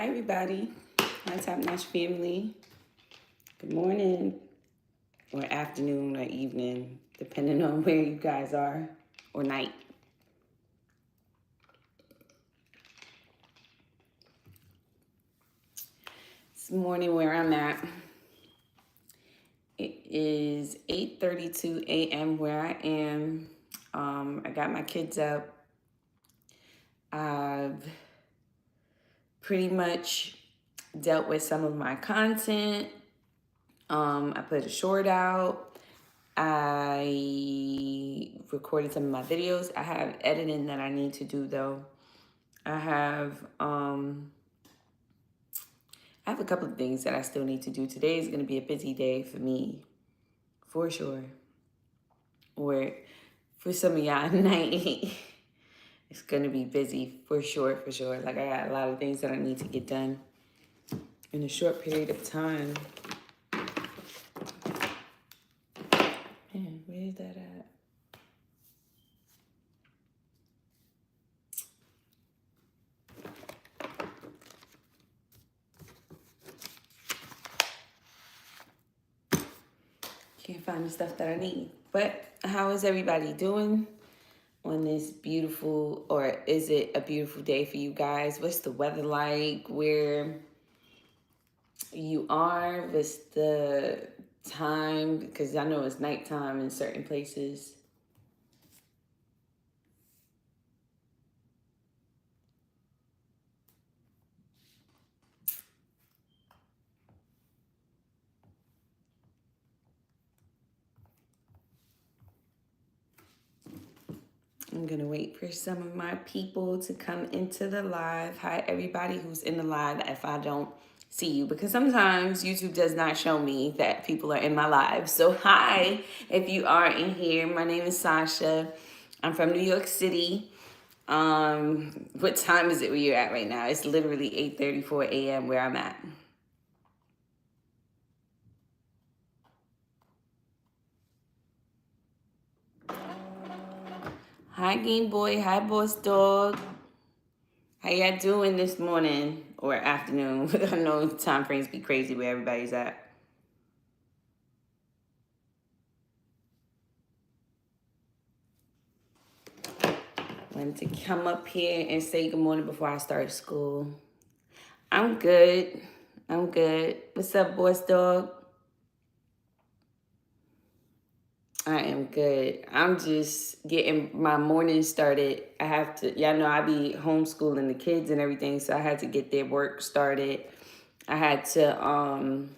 Hi, everybody. Hi, Top Notch family. Good morning, or afternoon, or evening, depending on where you guys are, or night. This morning, where I'm at, it is 8:32 a.m. where I am. I got my kids up. I've pretty much dealt with some of my content. I put a short out. I recorded some of my videos. I have editing that I need to do though. I have a couple of things that I still need to do. Today is going to be a busy day for me, for sure. Or for some of y'all, night. It's going to be busy for sure, for sure. Like I got a lot of things that I need to get done in a short period of time. Man, where's that at? Can't find the stuff that I need. But how is everybody doing on this beautiful, or is it a beautiful day for you guys? What's the weather like where you are? What's the time? Because I know it's nighttime in certain places. I'm going to wait for some of my people to come into the live. Hi, everybody who's in the live if I don't see you, because sometimes YouTube does not show me that people are in my live. So hi, if you are in here. My name is Sasha. I'm from New York City. What time is it where you're at right now? It's literally 8:34 a.m. where I'm at. Hi, Game Boy. Hi, Boss Dog. How y'all doing this morning or afternoon? I know time frames be crazy where everybody's at. Wanted to come up here and say good morning before I start school. I'm good. I'm good. What's up, Boss Dog? I am good. I'm just getting my morning started. I have to, y'all know I be homeschooling the kids and everything, so I had to get their work started. I had to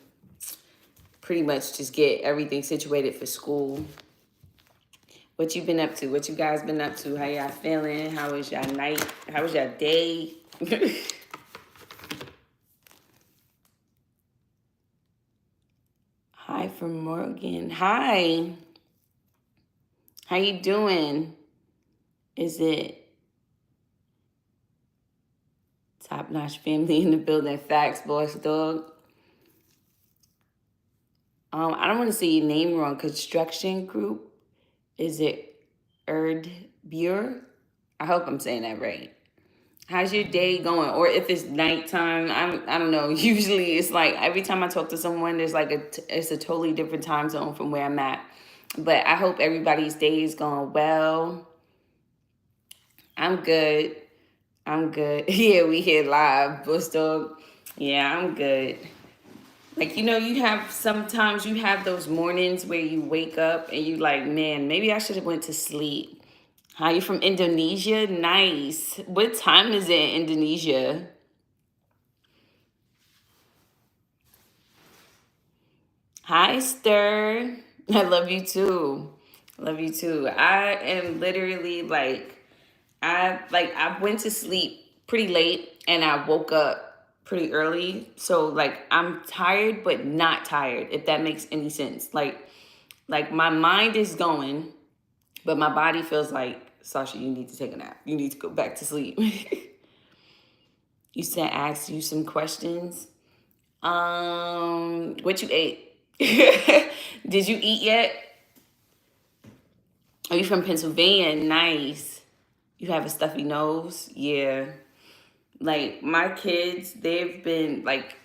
pretty much just get everything situated for school. What you been up to? What you guys been up to? How y'all feeling? How was y'all night? How was y'all day? Hi from Morgan. Hi. How you doing? Is it Top Notch family in the building? Facts, Boss Dog. I don't want to say your name wrong. Construction Group. Is it Erd Buer? I hope I'm saying that right. How's your day going? Or if it's nighttime, I don't know. Usually it's like every time I talk to someone, there's like it's a totally different time zone from where I'm at. But I hope everybody's day is going well. I'm good. I'm good. Yeah, we here live, Bush Dog. Yeah, I'm good. Like, sometimes you have those mornings where you wake up and you like, man, maybe I should have went to sleep. How you from Indonesia? Nice. What time is it in Indonesia? Hi, Stir. I love you too. Love you too. I am literally I went to sleep pretty late and I woke up pretty early. So like I'm tired but not tired, if that makes any sense. Like my mind is going, but my body feels like, Sasha, you need to take a nap. You need to go back to sleep. You said ask you some questions. What you ate? Did you eat yet? Are you from Pennsylvania? Nice. You have a stuffy nose? Yeah. Like my kids, they've been like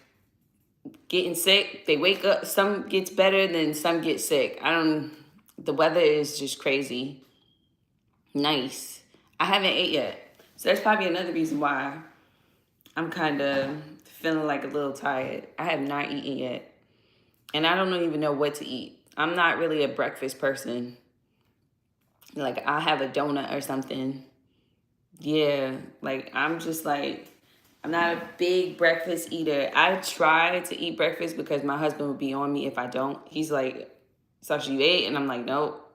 getting sick. They wake up, some gets better, then some get sick. The weather is just crazy. Nice. I haven't ate yet. So that's probably another reason why I'm kind of feeling like a little tired. I have not eaten yet. And I don't even know what to eat. I'm not really a breakfast person. Like I have a donut or something. Yeah, like I'm just like, I'm not a big breakfast eater. I try to eat breakfast because my husband would be on me if I don't. He's like, Sasha, you ate? And I'm like, nope.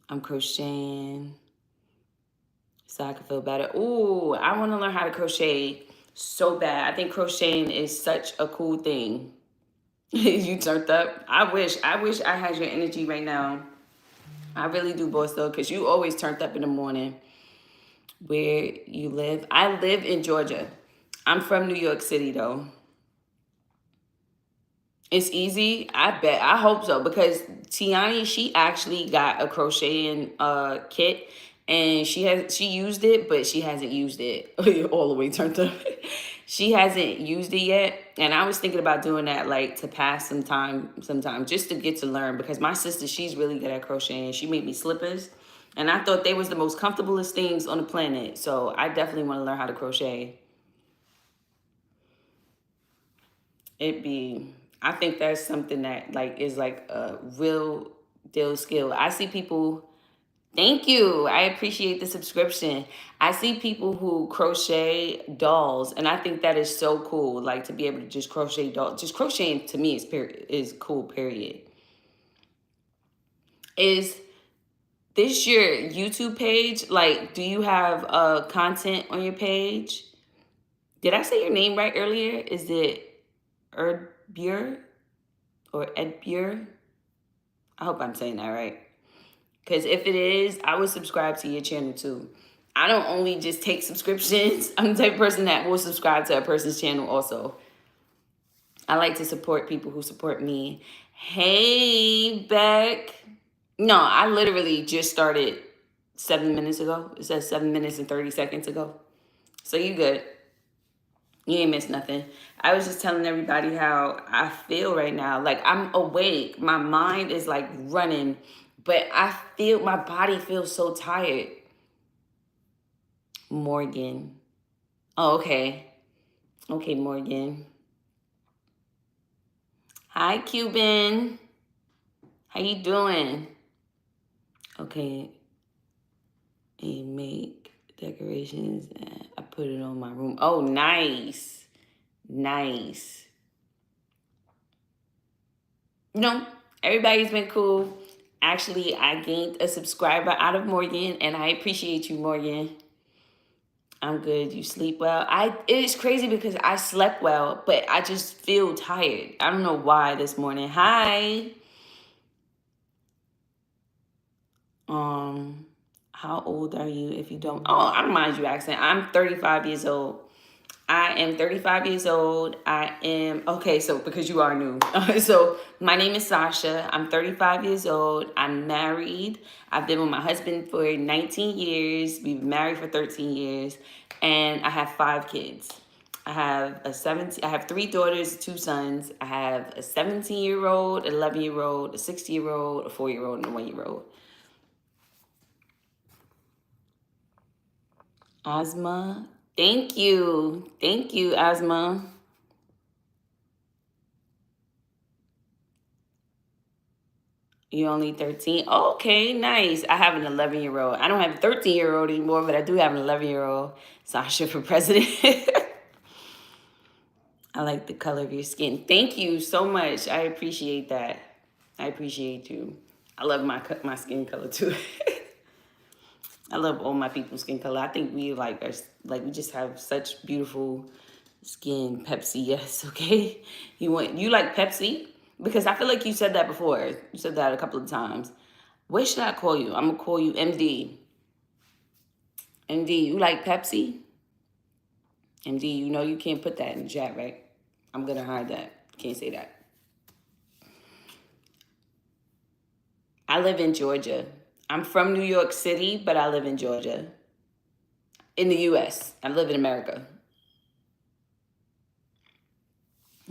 I'm crocheting so I can feel better. Ooh, I want to learn how to crochet so bad. I think crocheting is such a cool thing. You turned up. I wish I had your energy right now. I really do, boss, though, because you always turned up in the morning. Where you live? I live in Georgia. I'm from New York City, though. It's easy. I bet. I hope so because Tiani, she actually got a crocheting kit, and she used it, but she hasn't used it all the way turned up. She hasn't used it yet, and I was thinking about doing that, like to pass some time, sometime, just to get to learn. Because my sister, she's really good at crocheting. She made me slippers, and I thought they was the most comfortablest things on the planet. So I definitely want to learn how to crochet. It be, I think that's something that like is like a real deal skill. I see people, thank you. I appreciate the subscription. I see people who crochet dolls, and I think that is so cool. Like to be able to just crochet dolls. Just crocheting to me is cool, period. Is this your YouTube page? Like, do you have content on your page? Did I say your name right earlier? Is it Erdbure or Edbure? I hope I'm saying that right. Because if it is, I would subscribe to your channel too. I don't only just take subscriptions. I'm the type of person that will subscribe to a person's channel also. I like to support people who support me. Hey, Beck. No, I literally just started 7 minutes ago. It says 7 minutes and 30 seconds ago. So you good. You ain't missed nothing. I was just telling everybody how I feel right now. Like I'm awake. My mind is like running, but I feel my body feels so tired. Morgan. Oh, okay. Okay, Morgan. Hi, Cuban. How you doing? Okay. And make decorations. I put it on my room. Oh, nice. Nice. No, everybody's been cool. Actually, I gained a subscriber out of Morgan, and I appreciate you, Morgan. I'm good. You sleep well. It is crazy because I slept well, but I just feel tired. I don't know why this morning. Hi. Um, how old are you if you don't? Oh, I don't mind you asking. I'm 35 years old. I am 35 years old. I am, okay, so because you are new. So my name is Sasha. I'm 35 years old. I'm married. I've been with my husband for 19 years. We've been married for 13 years. And I have 5 kids. I have 3 daughters, 2 sons. I have a 17-year-old, 11-year-old, a 60-year-old, a 4-year-old, and a 1-year-old. Asma, thank you. Thank you, Asma. You only 13? Okay, nice. I have an 11-year-old. I don't have a 13-year-old anymore, but I do have an 11-year-old. Sasha for president. I like the color of your skin. Thank you so much. I appreciate that. I appreciate you. I love my skin color too. I love all my people's skin color. I think we we just have such beautiful skin. Pepsi, yes, okay. You like Pepsi? Because I feel like you said that before. You said that a couple of times. What should I call you? I'm gonna call you MD. MD, you like Pepsi? MD, you know you can't put that in the chat, right? I'm gonna hide that. Can't say that. I live in Georgia. I'm from New York City, but I live in Georgia. In the US. I live in America.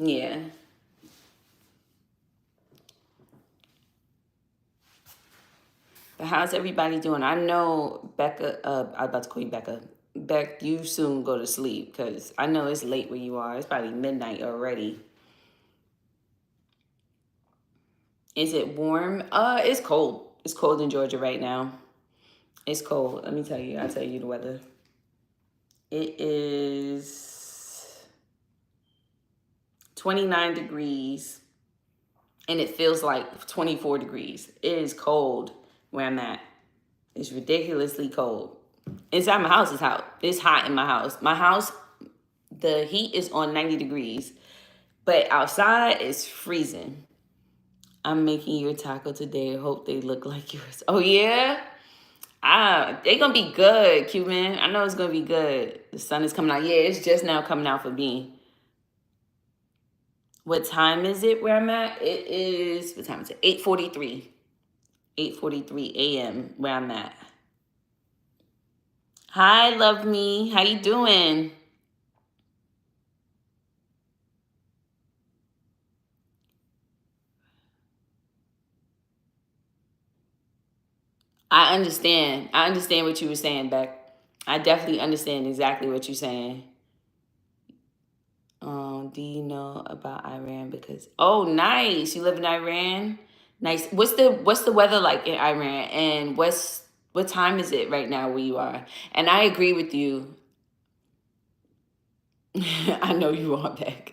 Yeah. But how's everybody doing? I know Becca, I was about to call you Becca. Beck, you soon go to sleep because I know it's late where you are. It's probably midnight already. Is it warm? It's cold. It's cold in Georgia right now. It's cold. Let me tell you. I'll tell you the weather. It is 29 degrees and it feels like 24 degrees. It is cold where I'm at. It's ridiculously cold. Inside my house is hot. It's hot in my house. My house, the heat is on 90 degrees, but outside it's freezing. I'm making your taco today. I hope they look like yours. Oh, yeah? They gonna be good, Cuban. I know it's gonna be good. The sun is coming out. Yeah, it's just now coming out for me. What time is it where I'm at? It is, what time is it? 8:43. 8:43 a.m. where I'm at. Hi, love me. How you doing? I understand. I understand what you were saying, Beck. I definitely understand exactly what you're saying. Do you know about Iran? Because oh, nice. You live in Iran. Nice. What's the weather like in Iran? And what time is it right now where you are? And I agree with you. I know you are, Beck.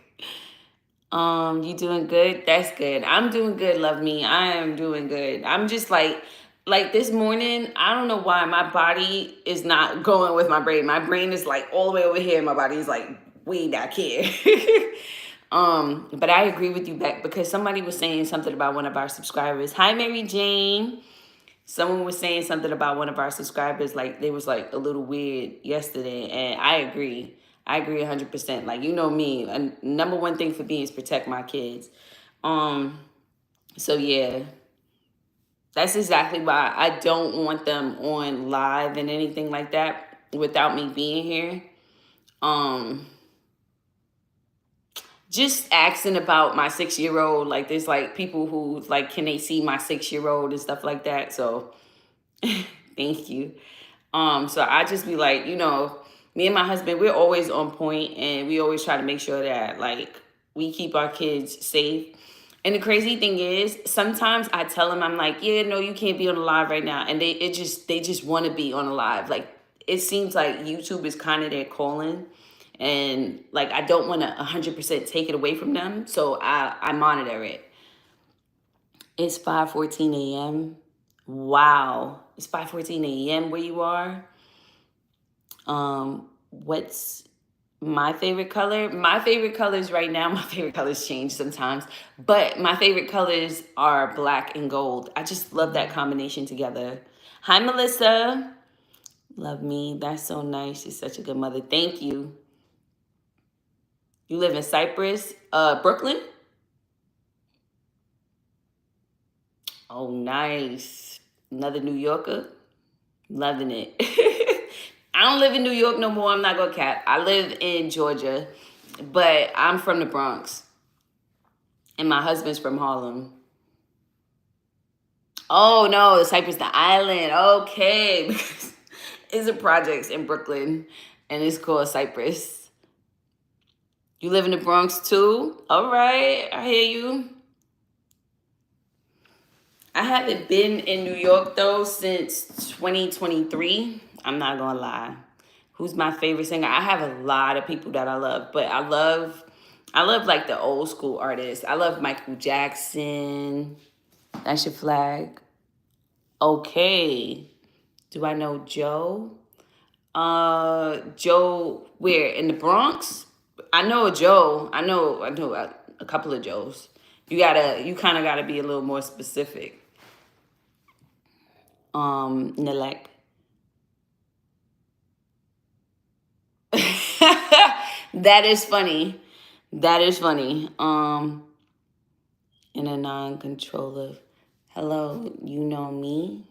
You doing good? That's good. I'm doing good, love me. I am doing good. I'm just like this morning, I don't know why my body is not going with my brain. My brain is like all the way over here. My body is like way back here. But I agree with you, Beck, because somebody was saying something about one of our subscribers. Hi, Mary Jane. Someone was saying something about one of our subscribers, like they was like a little weird yesterday, and I agree. I agree 100%. Like, you know me, number one thing for me is protect my kids. So yeah, that's exactly why I don't want them on live and anything like that without me being here. Just asking about my 6-year-old, like there's like people who like, can they see my 6-year-old and stuff like that? So thank you. So I just be like, me and my husband, we're always on point and we always try to make sure that like we keep our kids safe. And the crazy thing is, sometimes I tell them, I'm like, yeah, no, you can't be on the live right now. And they just want to be on the live. Like, it seems like YouTube is kind of their calling. And like, I don't want to 100% take it away from them. So I monitor it. It's 5:14 a.m. Wow. It's 5:14 a.m. where you are. What's my favorite color? My favorite colors right now, my favorite colors change sometimes, but my favorite colors are black and gold. I just love that combination together. Hi, Melissa. Love me. That's so nice. She's such a good mother. Thank you. You live in Cyprus, Brooklyn? Oh, nice. Another New Yorker? Loving it. I don't live in New York no more. I'm not gonna cap. I live in Georgia, but I'm from the Bronx, and my husband's from Harlem. Oh no, Cyprus, the island. Okay, it's a projects in Brooklyn, and it's called Cyprus. You live in the Bronx too? All right, I hear you. I haven't been in New York though since 2023. I'm not gonna lie. Who's my favorite singer? I have a lot of people that I love, but I love like the old school artists. I love Michael Jackson. That's your flag. Okay. Do I know Joe? Joe, where in the Bronx? I know a Joe. I know a couple of Joes. You kind of gotta be a little more specific. Nilek. That is funny. That is funny. In a non-controller. Hello, you know me?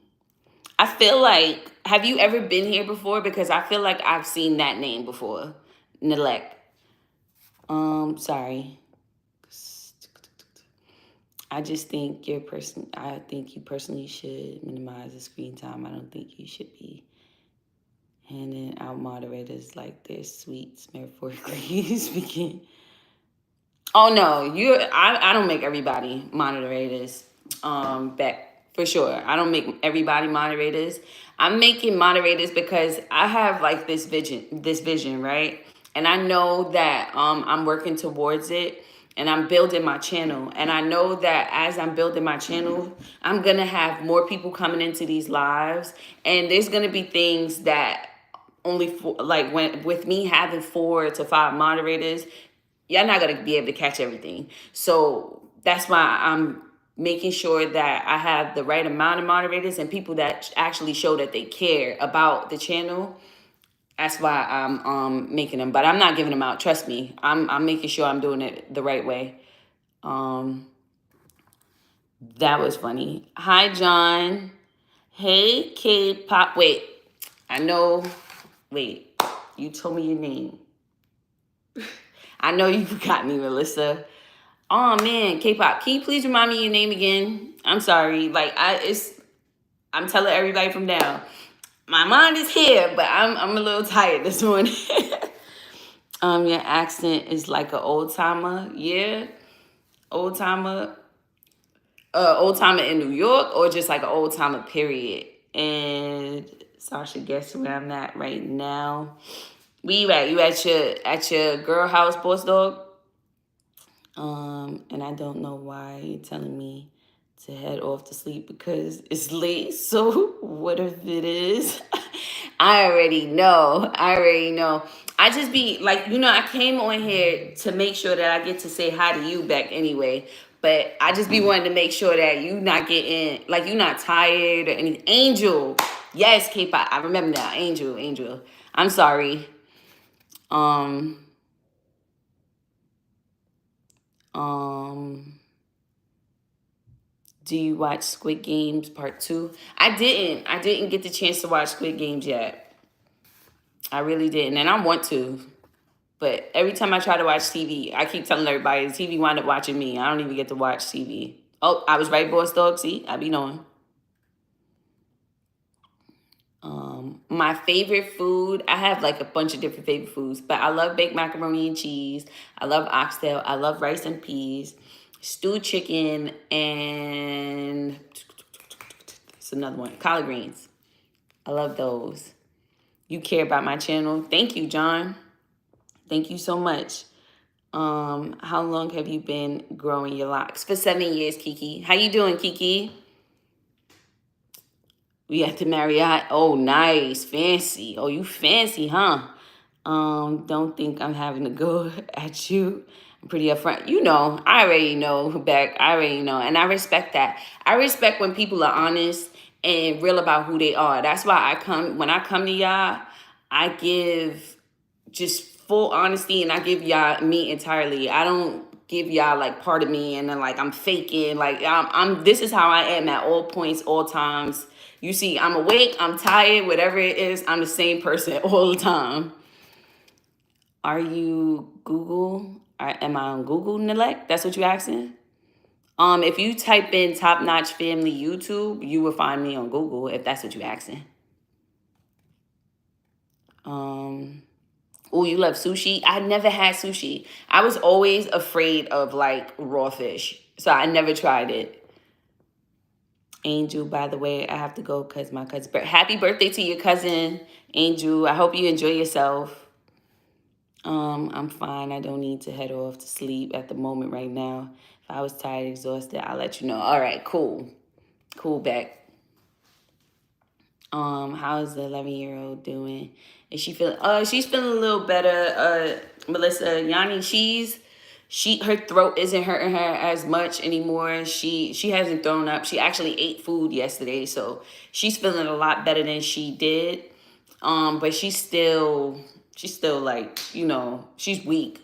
I feel like, have you ever been here before? Because I feel like I've seen that name before. Nilek. Sorry. I just think I think you personally should minimize the screen time. I don't think you should be handing out moderators like they're sweets, metaphorically speaking. Oh no, I don't make everybody moderators. Back for sure. I don't make everybody moderators. I'm making moderators because I have like this vision, right? And I know that I'm working towards it and I'm building my channel. And I know that as I'm building my channel, I'm gonna have more people coming into these lives. And there's gonna be things that only for like when with me having 4 to 5 moderators, you're not gonna be able to catch everything. So that's why I'm making sure that I have the right amount of moderators and people that actually show that they care about the channel. That's why I'm making them, but I'm not giving them out. Trust me, I'm making sure I'm doing it the right way. Um, that was funny. Hi, John. Hey, K-pop. Wait, I know. Wait, you told me your name. I know you forgot me, Melissa. Oh man, K-pop. Can you please remind me your name again? I'm sorry. I'm telling everybody from now. My mind is here, but I'm a little tired this morning. Your accent is like an old timer. Yeah. Old timer. Old timer in New York or just like an old timer period. And Sasha, guess where I'm at right now? Where you at? You at your girl house, boss dog? And I don't know why you're telling me to head off to sleep because it's late. So what if it is? I already know. I just be like, I came on here to make sure that I get to say hi to you back anyway. But I just be wanting to make sure that you not getting, like, you not tired or anything. Angel. Yes, K-pop. I remember now. Angel. I'm sorry. Do you watch Squid Games Part 2? I didn't get the chance to watch Squid Games yet. I really didn't, and I want to. But every time I try to watch TV, I keep telling everybody the TV wind up watching me. I don't even get to watch TV. Oh, I was right, boss dog. See, I be knowing. My favorite food, I have like a bunch of different favorite foods, but I love baked macaroni and cheese. I love oxtail. I love rice and peas, stewed chicken, and it's another one, collard greens. I love those. You care about my channel. Thank you, John. Thank you so much. How long have you been growing your locks? For 7 years, Kiki. How you doing, Kiki? We at the Marriott. Oh, nice. Fancy. Oh, you fancy, huh? Don't think I'm having to go at you. I'm pretty upfront. I already know, Beck. I already know. And I respect that. I respect when people are honest and real about who they are. That's why when I come to y'all, I give just full honesty and I give y'all me entirely. I don't give y'all like part of me and then like I'm faking. Like this is how I am at all points, all times. You see, I'm awake, I'm tired, whatever it is, I'm the same person all the time. Are you Google? Am I on Google, Nilek? That's what you're asking? If you type in Top Notch Family YouTube, you will find me on Google if that's what you're asking. Oh, you love sushi? I never had sushi. I was always afraid of like raw fish, so I never tried it. Angel, by the way, I have to go because my cousin. Happy birthday to your cousin, Angel. I hope you enjoy yourself. I'm fine. I don't need to head off to sleep at the moment right now. If I was tired, exhausted, I'll let you know. All right, cool. Cool, Beck. How's the 11-year-old doing? Is she feeling? She's feeling a little better. Melissa, Yanni, her throat isn't hurting her as much anymore. She hasn't thrown up. She actually ate food yesterday, so she's feeling a lot better than she did. But she's still like, she's weak.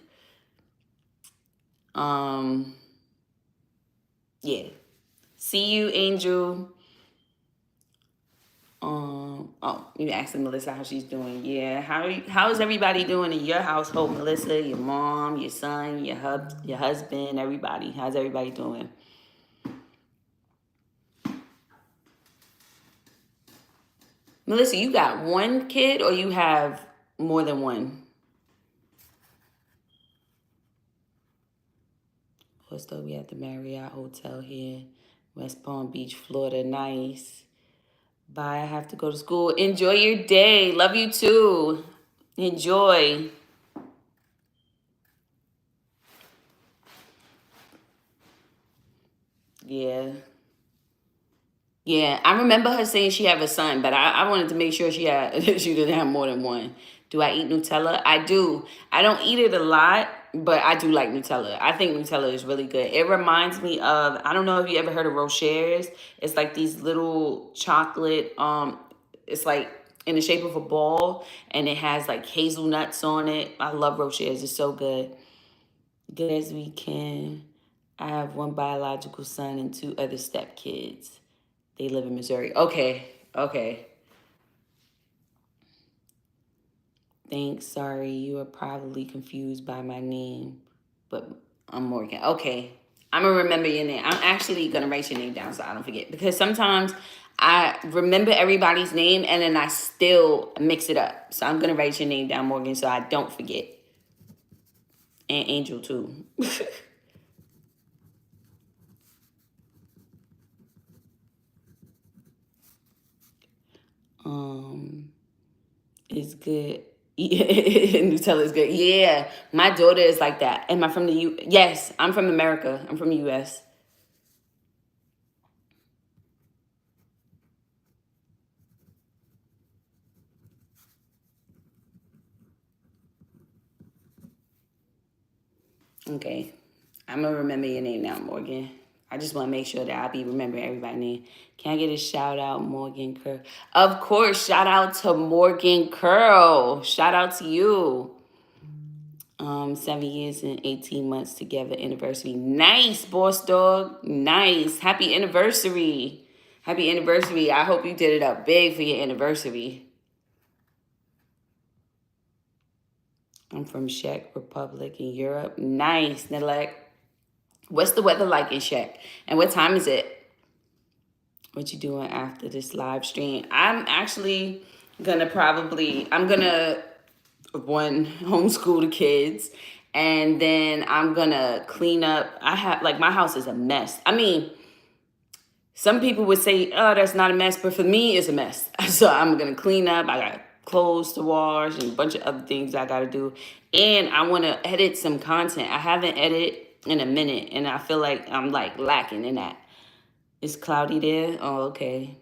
Yeah. See you, Angel. You asking Melissa how she's doing. Yeah. How's everybody doing in your household, Melissa? Your mom, your son, your husband, everybody. How's everybody doing? Melissa, you got one kid or you have more than one? Also, we at the Marriott Hotel here, West Palm Beach, Florida. Nice. Bye. I have to go to school. Enjoy your day. Love you too. Enjoy. Yeah. Yeah, I remember her saying she have a son, but I wanted to make sure she had she didn't have more than one. Do I eat Nutella? I do. I don't eat it a lot, but I do like Nutella. I think Nutella is really good. It reminds me of, I don't know if you ever heard of Rochers. It's like these little chocolate, it's like in the shape of a ball and it has like hazelnuts on it. I love Rochers. It's so good. Good as we can. I have one biological son and two other stepkids. They live in Missouri. Okay. Okay. Thanks. Sorry. You are probably confused by my name, but I'm Morgan. Okay. I'm going to remember your name. I'm actually going to write your name down so I don't forget, because sometimes I remember everybody's name and then I still mix it up. So I'm going to write your name down, Morgan, so I don't forget. And Angel, too. It's good. Nutella is good. Yeah, my daughter is like that. Am I from the U? Yes, I'm from America. I'm from the U.S. Okay, I'm gonna remember your name now, Morgan. I just want to make sure that I be remembering everybody's name. Can I get a shout out, Morgan Curl? Of course, shout out to Morgan Curl. Shout out to you. 7 years and 18 months together anniversary. Nice, boss dog. Nice. Happy anniversary. Happy anniversary. I hope you did it up big for your anniversary. I'm from Czech Republic in Europe. Nice, Nilek. What's the weather like in Czech? And what time is it? What you doing after this live stream? I'm actually I'm gonna one homeschool the kids, and then I'm gonna clean up. I have, like, my house is a mess. I mean, some people would say, oh, that's not a mess, but for me it's a mess. So I'm gonna clean up. I got clothes to wash and a bunch of other things I gotta do, and I want to edit some content. I haven't edited in a minute and I feel like I'm like lacking in that. It's cloudy there. Oh, okay.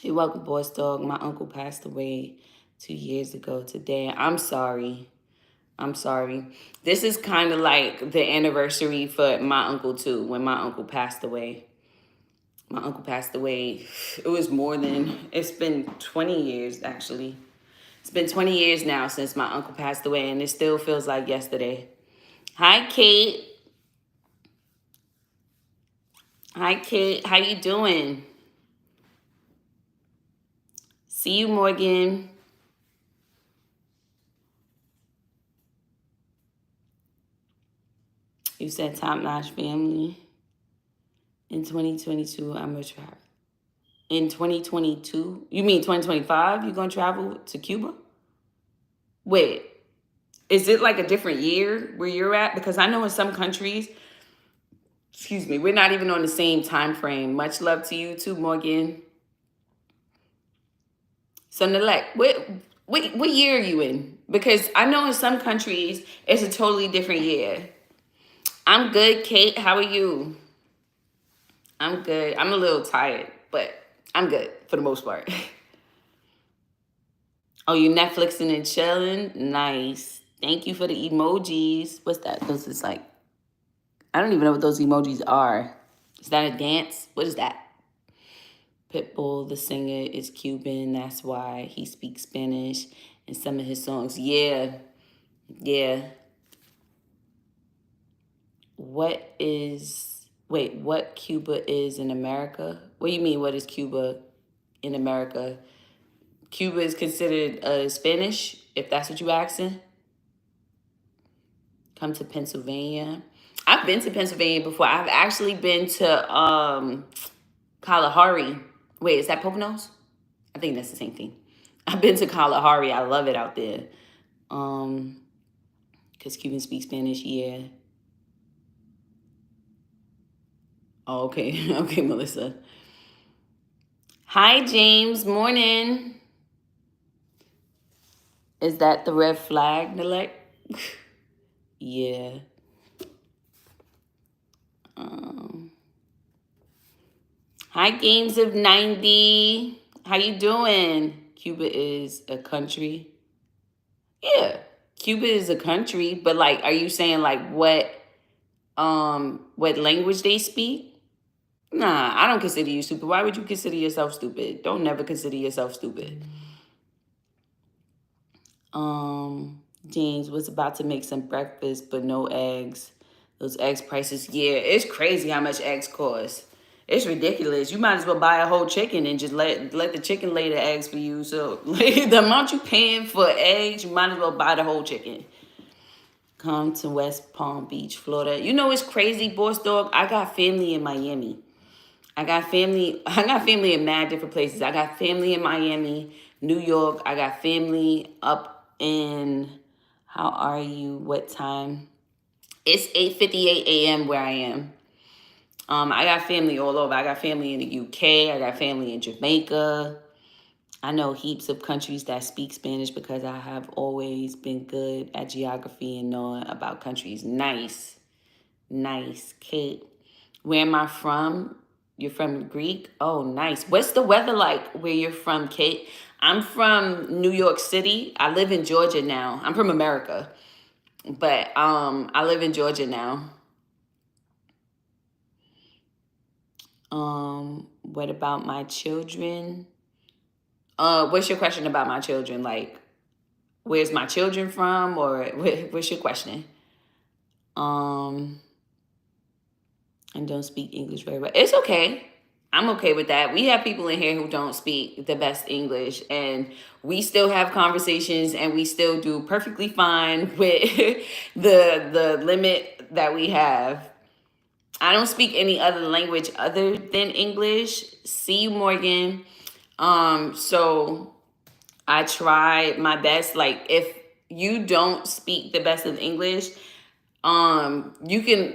You're welcome, boss dog. My uncle passed away 2 years ago today. I'm sorry. I'm sorry. This is kind of like the anniversary for my uncle too. When my uncle passed away. My uncle passed away. It was more than, it's been 20 years actually. It's been 20 years now since my uncle passed away, and it still feels like yesterday. Hi, Kate. Hi, Kate. How you doing? See you, Morgan. You said top-notch family. In 2022, I'm going to travel. In 2022? You mean 2025? You're going to travel to Cuba? Wait, is it like a different year where you're at? Because I know in some countries, excuse me, we're not even on the same time frame. Much love to you too, Morgan. So, Nalek, what year are you in? Because I know in some countries, it's a totally different year. I'm good, Kate. How are you? I'm good. I'm a little tired, but I'm good for the most part. Oh, you Netflixing and chilling? Nice. Thank you for the emojis. What's that? Those is like, I don't even know what those emojis are. Is that a dance? What is that? Pitbull, the singer, is Cuban. That's why he speaks Spanish in some of his songs. Yeah. Yeah. What Cuba is in America? What do you mean, what is Cuba in America? Cuba is considered Spanish, if that's what you're asking. Come to Pennsylvania. I've been to Pennsylvania before. I've actually been to Kalahari. Wait, is that Poconos? I think that's the same thing. I've been to Kalahari. I love it out there. Because Cubans speak Spanish, yeah. Oh, okay. Okay, Melissa. Hi, James. Morning. Is that the red flag, Nalek? Yeah. Hi, Games of 90. How you doing? Cuba is a country. Yeah. Cuba is a country, but like, are you saying like what language they speak? Nah, I don't consider you stupid. Why would you consider yourself stupid? Don't never consider yourself stupid. James was about to make some breakfast, but no eggs. Those eggs prices, yeah, it's crazy how much eggs cost. It's ridiculous. You might as well buy a whole chicken and just let the chicken lay the eggs for you. So like, the amount you paying for eggs, you might as well buy the whole chicken. Come to West Palm Beach, Florida. You know it's crazy, boss dog. I got family in Miami. I got family in mad different places. I got family in Miami, New York. I got family up in, how are you? What time? It's 8:58 a.m. where I am. I got family all over. I got family in the UK. I got family in Jamaica. I know heaps of countries that speak Spanish because I have always been good at geography and knowing about countries. Nice. Nice, Kate. Where am I from? You're from Greek? Oh, nice. What's the weather like where you're from, Kate? I'm from New York City. I live in Georgia now. I'm from America, but I live in Georgia now. What about my children? What's your question about my children? Like, where's my children from, or what's your question? And don't speak English very well. It's okay. I'm okay with that. We have people in here who don't speak the best English, and we still have conversations, and we still do perfectly fine with the limit that we have. I don't speak any other language other than English. See you, Morgan. So I try my best. Like, if you don't speak the best of English, you can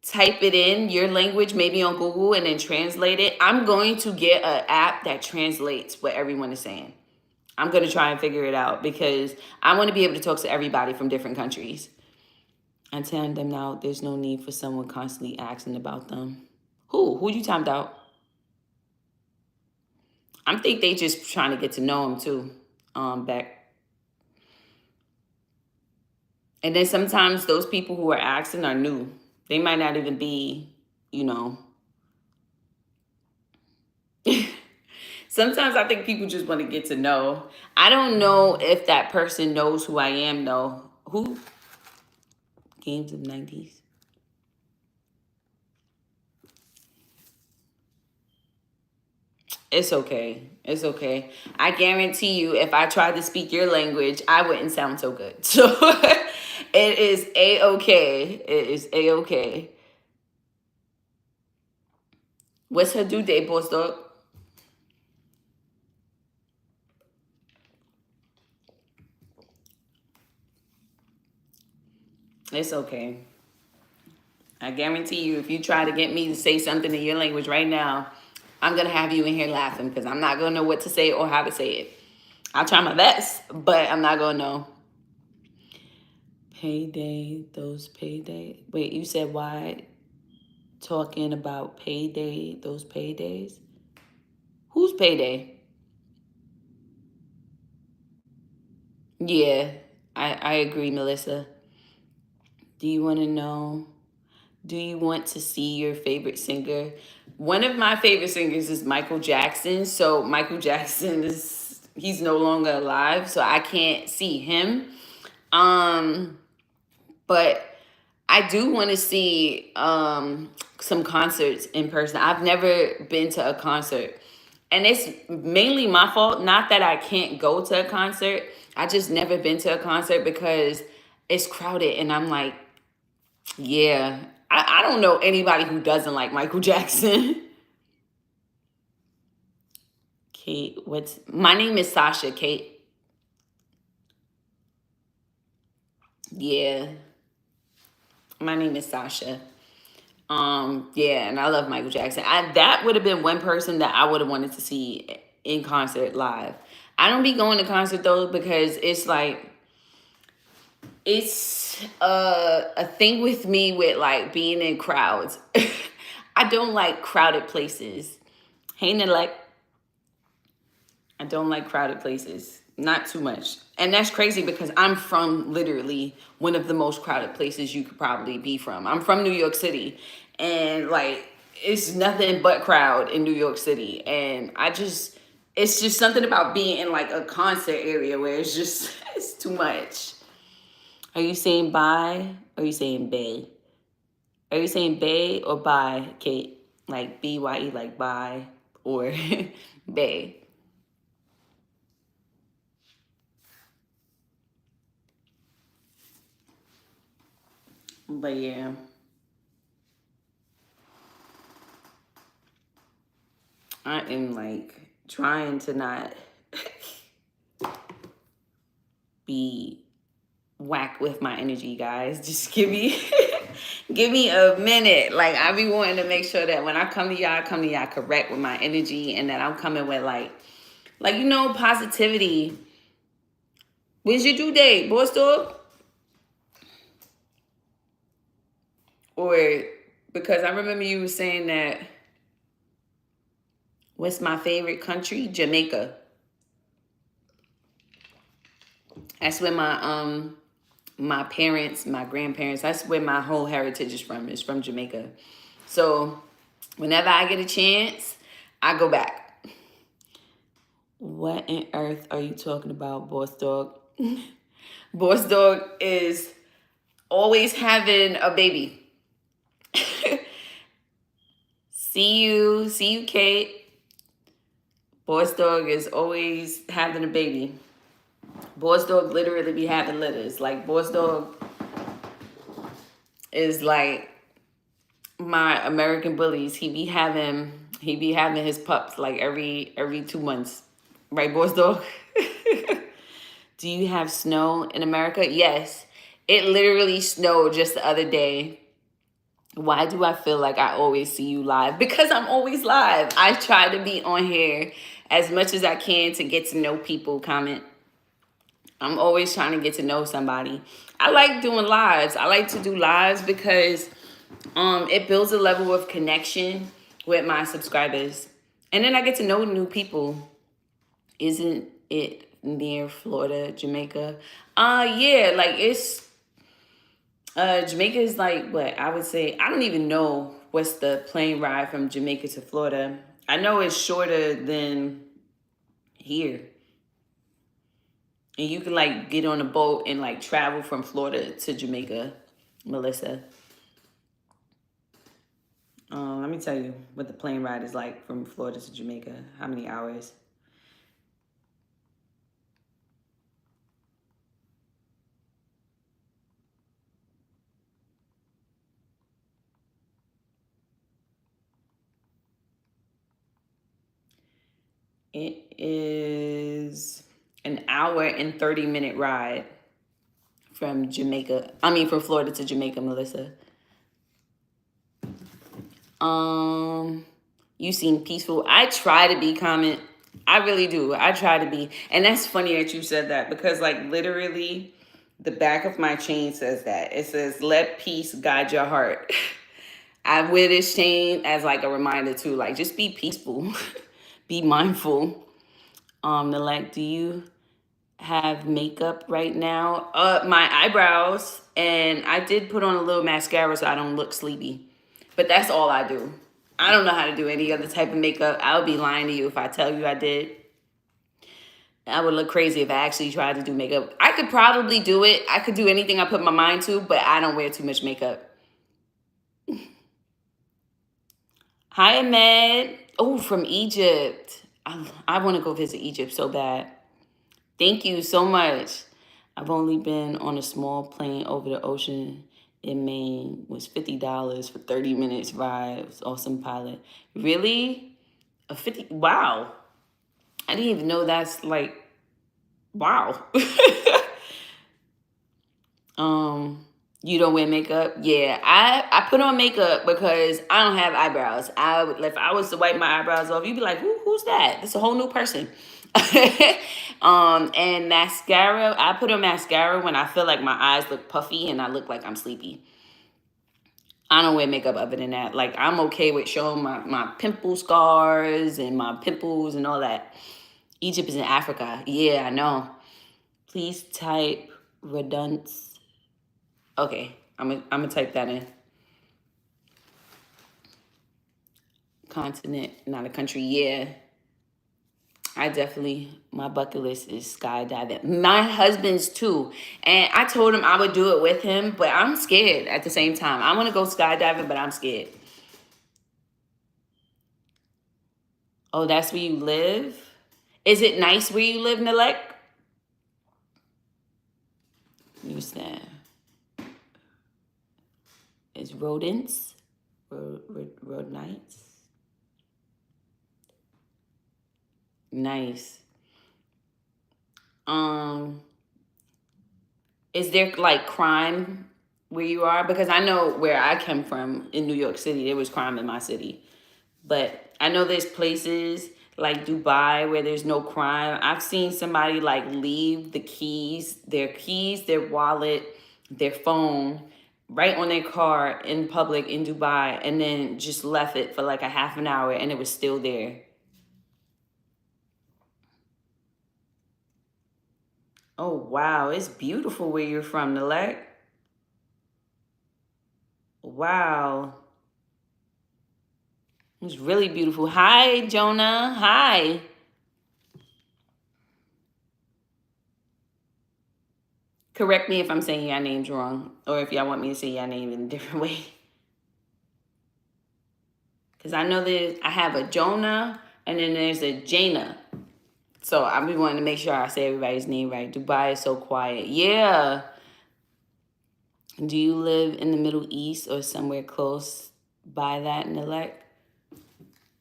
type it in your language maybe on Google and then translate it. I'm going to get an app that translates what everyone is saying. I'm going to try and figure it out because I want to be able to talk to everybody from different countries. I'm telling them now there's no need for someone constantly asking about them. Who you timed out? I think they just trying to get to know him too. Back. And then sometimes those people who are asking are new. They might not even be, you know. Sometimes I think people just want to get to know. I don't know if that person knows who I am though. Who? Games of 90s. It's okay. It's okay. I guarantee you, if I tried to speak your language, I wouldn't sound so good. So it is a-okay. It is a-okay. What's her due date, boss dog? It's okay. I guarantee you, if you try to get me to say something in your language right now, I'm going to have you in here laughing because I'm not going to know what to say or how to say it. I'll try my best, but I'm not going to know. Payday, those payday. Wait, you said why talking about payday, those paydays? Who's payday? Yeah, I agree, Melissa. Do you want to know? Do you want to see your favorite singer? One of my favorite singers is Michael Jackson. So Michael Jackson he's no longer alive, so I can't see him. But I do want to see some concerts in person. I've never been to a concert. And it's mainly my fault. Not that I can't go to a concert. I just never been to a concert because it's crowded. And I'm like, yeah, I don't know anybody who doesn't like Michael Jackson. Kate, my name is Sasha, Kate. Yeah. My name is Sasha. Yeah, and I love Michael Jackson. That would have been one person that I would have wanted to see in concert live. I don't be going to concert though because it's like it's a thing with me with like being in crowds. I don't like crowded places. Hey, Nilek. I don't like crowded places. Not too much. And that's crazy because I'm from literally one of the most crowded places you could probably be from. I'm from New York City. And like, it's nothing but crowd in New York City. And it's just something about being in like a concert area where it's just, it's too much. Are you saying bye or are you saying bay? Are you saying bay or bye, Kate? Like B-Y-E, like bye or bay? But yeah. I am like trying to not be whack with my energy, guys. Just give me give me a minute. Like I be wanting to make sure that when I come to y'all, I come to y'all correct with my energy and that I'm coming with like you know, positivity. When's your due date, boss dog? Or because I remember you were saying that what's my favorite country? Jamaica. That's where my parents, my grandparents, that's where my whole heritage is from Jamaica. So whenever I get a chance, I go back. What in earth are you talking about, boss dog? Boss dog is always having a baby. See you, Kate. Boss dog is always having a baby. Boss dog literally be having litters. Like boss dog is like my American bullies. He be having his pups like every 2 months. Right, boss dog? Do you have snow in America? Yes. It literally snowed just the other day. Why do I feel like I always see you live? Because I'm always live. I try to be on here as much as I can to get to know people, comment. I'm always trying to get to know somebody. I like doing lives. I like to do lives because it builds a level of connection with my subscribers. And then I get to know new people. Isn't it near Florida, Jamaica? Yeah, like it's Jamaica is like what I would say. I don't even know what's the plane ride from Jamaica to Florida. I know it's shorter than here. And you can like get on a boat and like travel from Florida to Jamaica, Melissa. Let me tell you what the plane ride is like from Florida to Jamaica. How many hours? It is an hour and 30-minute ride from Jamaica. I mean, from Florida to Jamaica, Melissa. You seem peaceful. I try to be, comment. I really do. I try to be. And that's funny that you said that because like literally the back of my chain says that. It says, let peace guide your heart. I wear this chain as like a reminder too. Like just be peaceful. Be mindful. Nilek, do you have makeup right now? My eyebrows. And I did put on a little mascara so I don't look sleepy. But that's all I do. I don't know how to do any other type of makeup. I would be lying to you if I tell you I did. I would look crazy if I actually tried to do makeup. I could probably do it. I could do anything I put my mind to, but I don't wear too much makeup. Hi, Ahmed. Oh, from Egypt. I want to go visit Egypt so bad. Thank you so much. I've only been on a small plane over the ocean in Maine. It was $50 for 30 minutes ride. It was awesome pilot. Really? A 50? Wow. I didn't even know that's like, wow. You don't wear makeup? Yeah, I put on makeup because I don't have eyebrows. If I was to wipe my eyebrows off, you'd be like, who's that? That's a whole new person. And mascara, I put on mascara when I feel like my eyes look puffy and I look like I'm sleepy. I don't wear makeup other than that. Like, I'm okay with showing my pimple scars and my pimples and all that. Egypt is in Africa. Yeah, I know. Please type redundancy. Okay, I'm gonna type that in. Continent, not a country. Yeah, I definitely, my bucket list is skydiving. My husband's too. And I told him I would do it with him, but I'm scared at the same time. I want to go skydiving, but I'm scared. Oh, that's where you live? Is it nice where you live, Nalek? Use that. It's rodents? Rodents? Nice. Is there like crime where you are? Because I know where I come from in New York City, there was crime in my city. But I know there's places like Dubai where there's no crime. I've seen somebody like leave their keys, their wallet, their phone right on their car in public in Dubai and then just left it for like a half an hour and it was still there. Oh, wow. It's beautiful where you're from, Nalek. Wow. It's really beautiful. Hi, Jonah. Hi. Correct me if I'm saying your names wrong or if y'all want me to say your name in a different way. Because I know I have a Jonah and then there's a Jaina. So I be wanting to make sure I say everybody's name right. Dubai is so quiet. Yeah. Do you live in the Middle East or somewhere close by that, Nalek?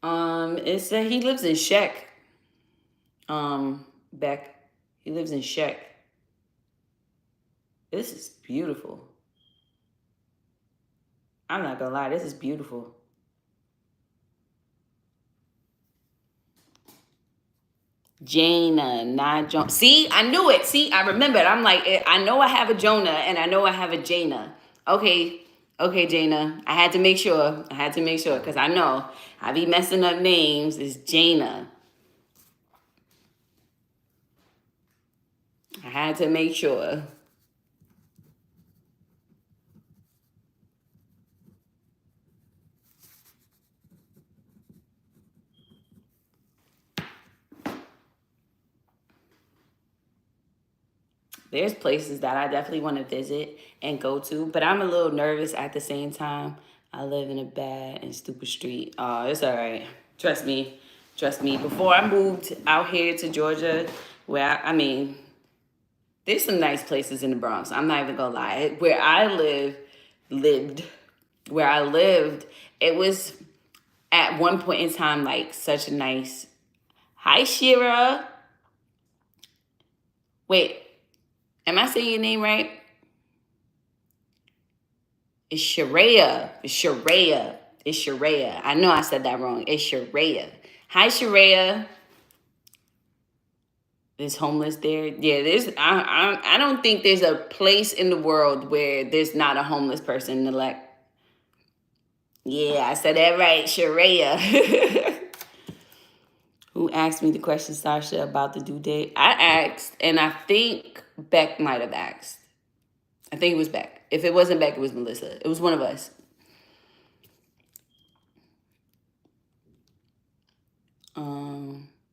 It said he lives in Sheck. Beck. He lives in Sheck. This is beautiful. I'm not gonna lie, this is beautiful. Jaina, not Jonah. See, I knew it. See, I remembered. I'm like, I know I have a Jonah and I know I have a Jaina. Okay, okay, Jaina. I had to make sure. I had to make sure because I know I be messing up names. It's Jaina. I had to make sure. There's places that I definitely want to visit and go to, but I'm a little nervous at the same time. I live in a bad and stupid street. Oh, it's all right. Trust me. Trust me. Before I moved out here to Georgia, where I mean, there's some nice places in the Bronx. I'm not even gonna lie. Where I lived, it was at one point in time like such a nice. Hi, Shira. Wait, am I saying your name right? It's Sharia. It's Sharia. It's Sharia. I know I said that wrong. It's Sharia. Hi, Sharia. There's homeless there. Yeah, there's. I don't think there's a place in the world where there's not a homeless person. Like, yeah, I said that right, Sharia. Who asked me the question, Sasha, about the due date? I asked, and I think Beck might have asked. I think it was Beck. If it wasn't Beck, it was Melissa. It was one of us.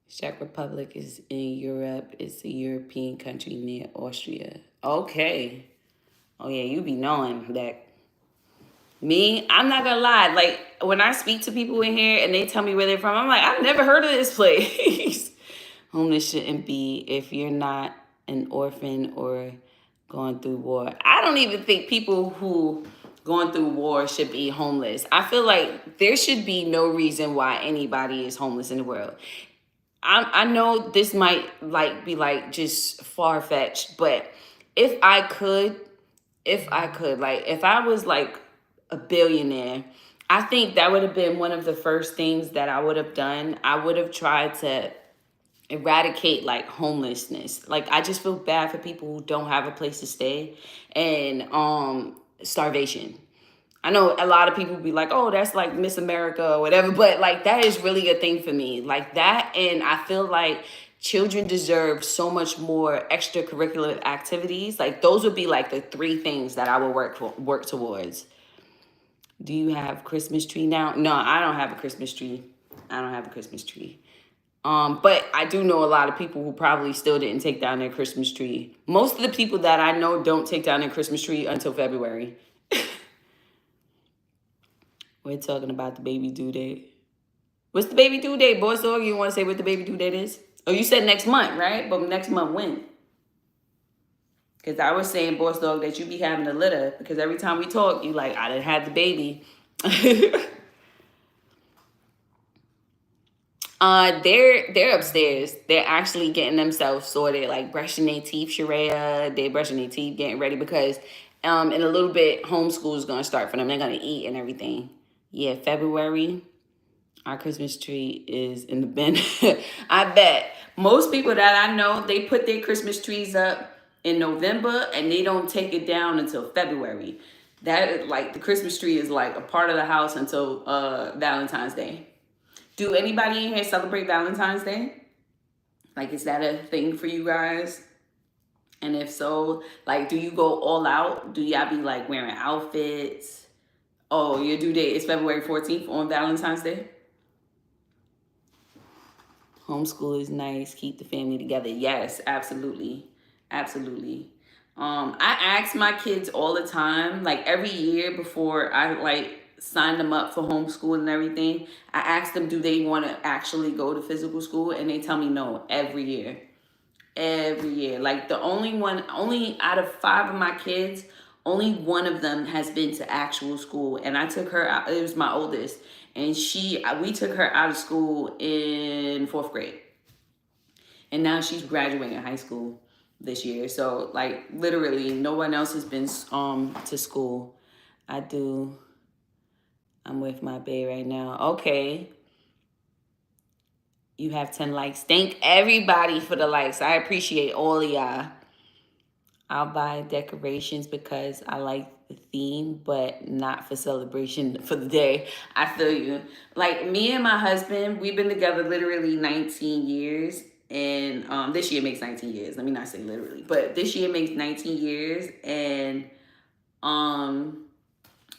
Czech Republic is in Europe. It's a European country near Austria. Okay. Oh yeah, you be knowing that. Me, I'm not gonna lie. Like when I speak to people in here and they tell me where they're from, I'm like, I've never heard of this place. Homeless shouldn't be if you're not an orphan or going through war. I don't even think people who going through war should be homeless. I feel like there should be no reason why anybody is homeless in the world. I know this might like be like just far fetched, but if I could, like if I was like a billionaire, I think that would have been one of the first things that I would have done. I would have tried to eradicate like homelessness. Like I just feel bad for people who don't have a place to stay, and starvation. I know a lot of people be like, "Oh, that's like Miss America or whatever," but like that is really a thing for me. Like that, and I feel like children deserve so much more extracurricular activities. Like those would be like the three things that I would work towards. Do you have Christmas tree now? No, I don't have a Christmas tree. I don't have a Christmas tree. But I do know a lot of people who probably still didn't take down their Christmas tree. Most of the people that I know don't take down their Christmas tree until February. We're talking about the baby due date. What's the baby due date, boy? So you want to say what the baby due date is? Oh, you said next month, right? But next month when? Because I was saying, boss dog, that you be having a litter. Because every time we talk, you like, I done had the baby. They're upstairs. They're actually getting themselves sorted, like brushing their teeth. Sharia, they're brushing their teeth, getting ready because in a little bit, homeschool is gonna start for them. They're gonna eat and everything. Yeah, February. Our Christmas tree is in the bin. I bet most people that I know, they put their Christmas trees up in November and they don't take it down until February. That like the Christmas tree is like a part of the house until Valentine's Day. Do anybody in here celebrate Valentine's Day? Like, is that a thing for you guys? And if so, like, do you go all out? Do y'all be like wearing outfits? Oh, your due date is February 14th on Valentine's Day? Homeschool is nice. Keep the family together. Yes, absolutely. Absolutely. I ask my kids all the time, like every year before I like sign them up for homeschool and everything, I ask them, do they want to actually go to physical school? And they tell me no every year. Every year. Like the only out of 5 of my kids, only one of them has been to actual school. And I took her out, it was my oldest. And we took her out of school in 4th grade. And now she's graduating high school this year. So like literally no one else has been to school. I'm with my bae right now. Okay. You have 10 likes. Thank everybody for the likes. I appreciate all of y'all. I'll buy decorations because I like the theme, but not for celebration for the day. I feel you. Like me and my husband, we've been together literally 19 years. And this year makes 19 years. Let me not say literally, but this year makes 19 years. And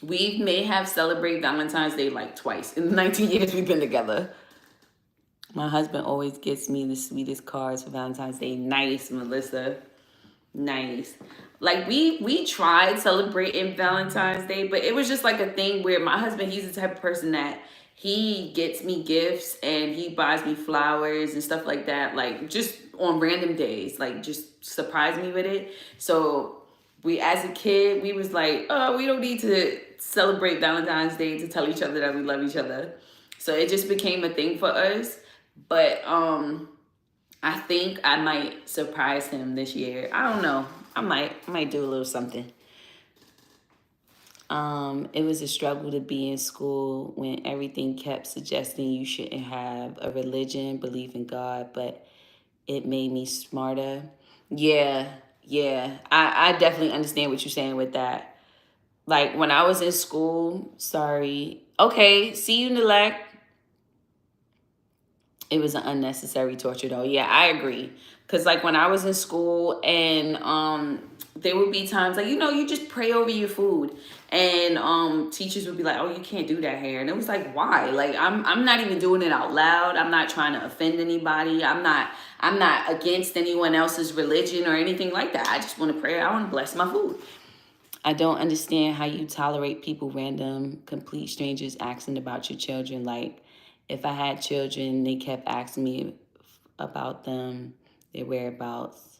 we may have celebrated Valentine's Day like twice in the 19 years we've been together. My husband always gets me the sweetest cards for Valentine's Day. Nice, Melissa. Nice. Like we tried celebrating Valentine's Day, but it was just like a thing where my husband, he's the type of person that he gets me gifts and he buys me flowers and stuff like that, like just on random days, like just surprise me with it. So we, as a kid, we was like, oh, we don't need to celebrate Valentine's Day to tell each other that we love each other. So it just became a thing for us. But I think I might surprise him this year. I don't know. I might do a little something. It was a struggle to be in school when everything kept suggesting you shouldn't have a religion, believe in God, but it made me smarter. Yeah. I definitely understand what you're saying with that. Like when I was in school, sorry. Okay, see you, Nilek. It was an unnecessary torture though. Yeah, I agree. Cause like when I was in school and there would be times like, you just pray over your food. And teachers would be like, oh, you can't do that here. And it was like, why? Like I'm not even doing it out loud. I'm not trying to offend anybody. I'm not against anyone else's religion or anything like that. I just want to pray. I want to bless my food. I don't understand how you tolerate people, random, complete strangers asking about your children. Like, if I had children, they kept asking me about them, their whereabouts.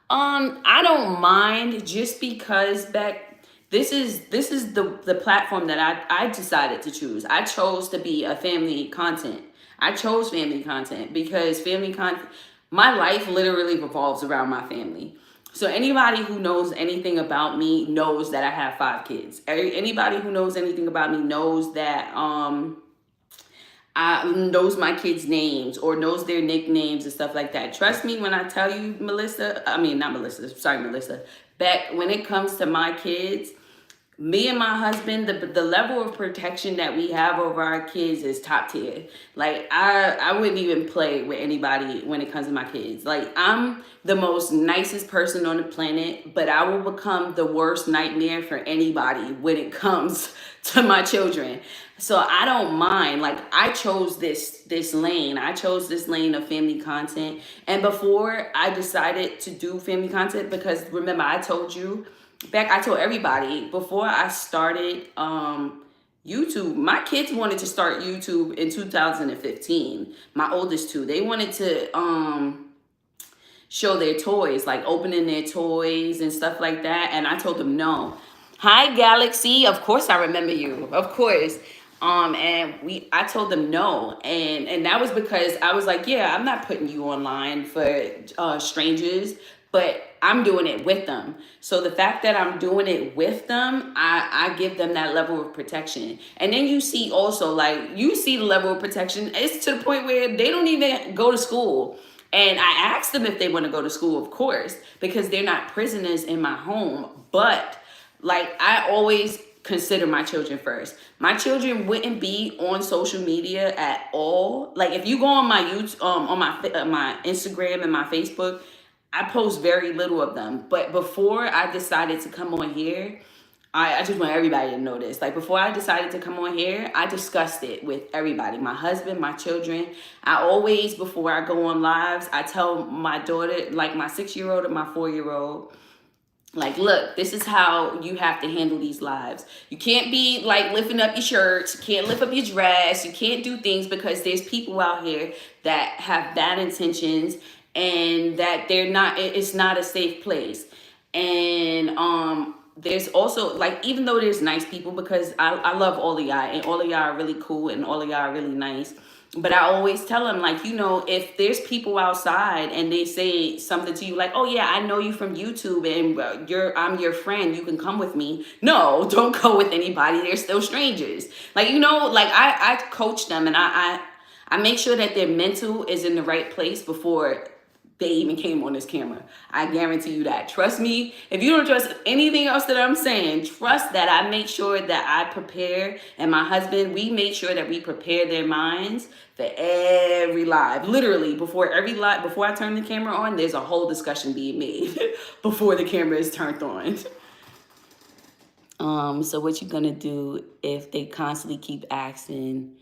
I don't mind just because this is the platform that I decided to choose. I chose to be a family content. I chose family content because family content, my life literally revolves around my family. So anybody who knows anything about me knows that I have 5 kids. Anybody who knows anything about me knows that knows my kids' names or knows their nicknames and stuff like that. Trust me when I tell you, Melissa, I mean, not Melissa, sorry, Melissa, Beck, when it comes to my kids, me and my husband, the level of protection that we have over our kids is top tier. Like I wouldn't even play with anybody when it comes to my kids. Like I'm the most nicest person on the planet, but I will become the worst nightmare for anybody when it comes to my children. So I don't mind. Like I chose this lane. I chose this lane of family content. And before I decided to do family content, because remember I told you back, I told everybody before I started YouTube, my kids wanted to start YouTube in 2015. My oldest two, they wanted to show their toys, like opening their toys and stuff like that. And I told them no. Hi Galaxy, of course I remember you, of course. I told them no, and that was because I was like, yeah, I'm not putting you online for strangers, but I'm doing it with them. So the fact that I'm doing it with them, I give them that level of protection. And then you see also, like, you see the level of protection. It's to the point where they don't even go to school. And I asked them if they want to go to school, of course, because they're not prisoners in my home. But like, I always consider my children first. My children wouldn't be on social media at all. Like if you go on my YouTube, on my Instagram and my Facebook, I post very little of them. But before I decided to come on here, I just want everybody to know this. Like before I decided to come on here, I discussed it with everybody, my husband, my children. I always, before I go on lives, I tell my daughter, like my 6-year-old and my 4-year-old, like, look, this is how you have to handle these lives. You can't be like lifting up your shirts. You can't lift up your dress. You can't do things because there's people out here that have bad intentions and that it's not a safe place. And there's also, like, even though there's nice people, because I love all of y'all and all of y'all are really cool and all of y'all are really nice. But I always tell them, like, you know, if there's people outside and they say something to you like, oh, yeah, I know you from YouTube and I'm your friend, you can come with me. No, don't go with anybody. They're still strangers. Like, you know, like I coach them and I make sure that their mental is in the right place before they even came on this camera. I guarantee you that. Trust me. If you don't trust anything else that I'm saying, trust that I make sure that I prepare, and my husband, we make sure that we prepare their minds for every live. Literally, before every live, before I turn the camera on, there's a whole discussion being made before the camera is turned on. So what you gonna do if they constantly keep asking?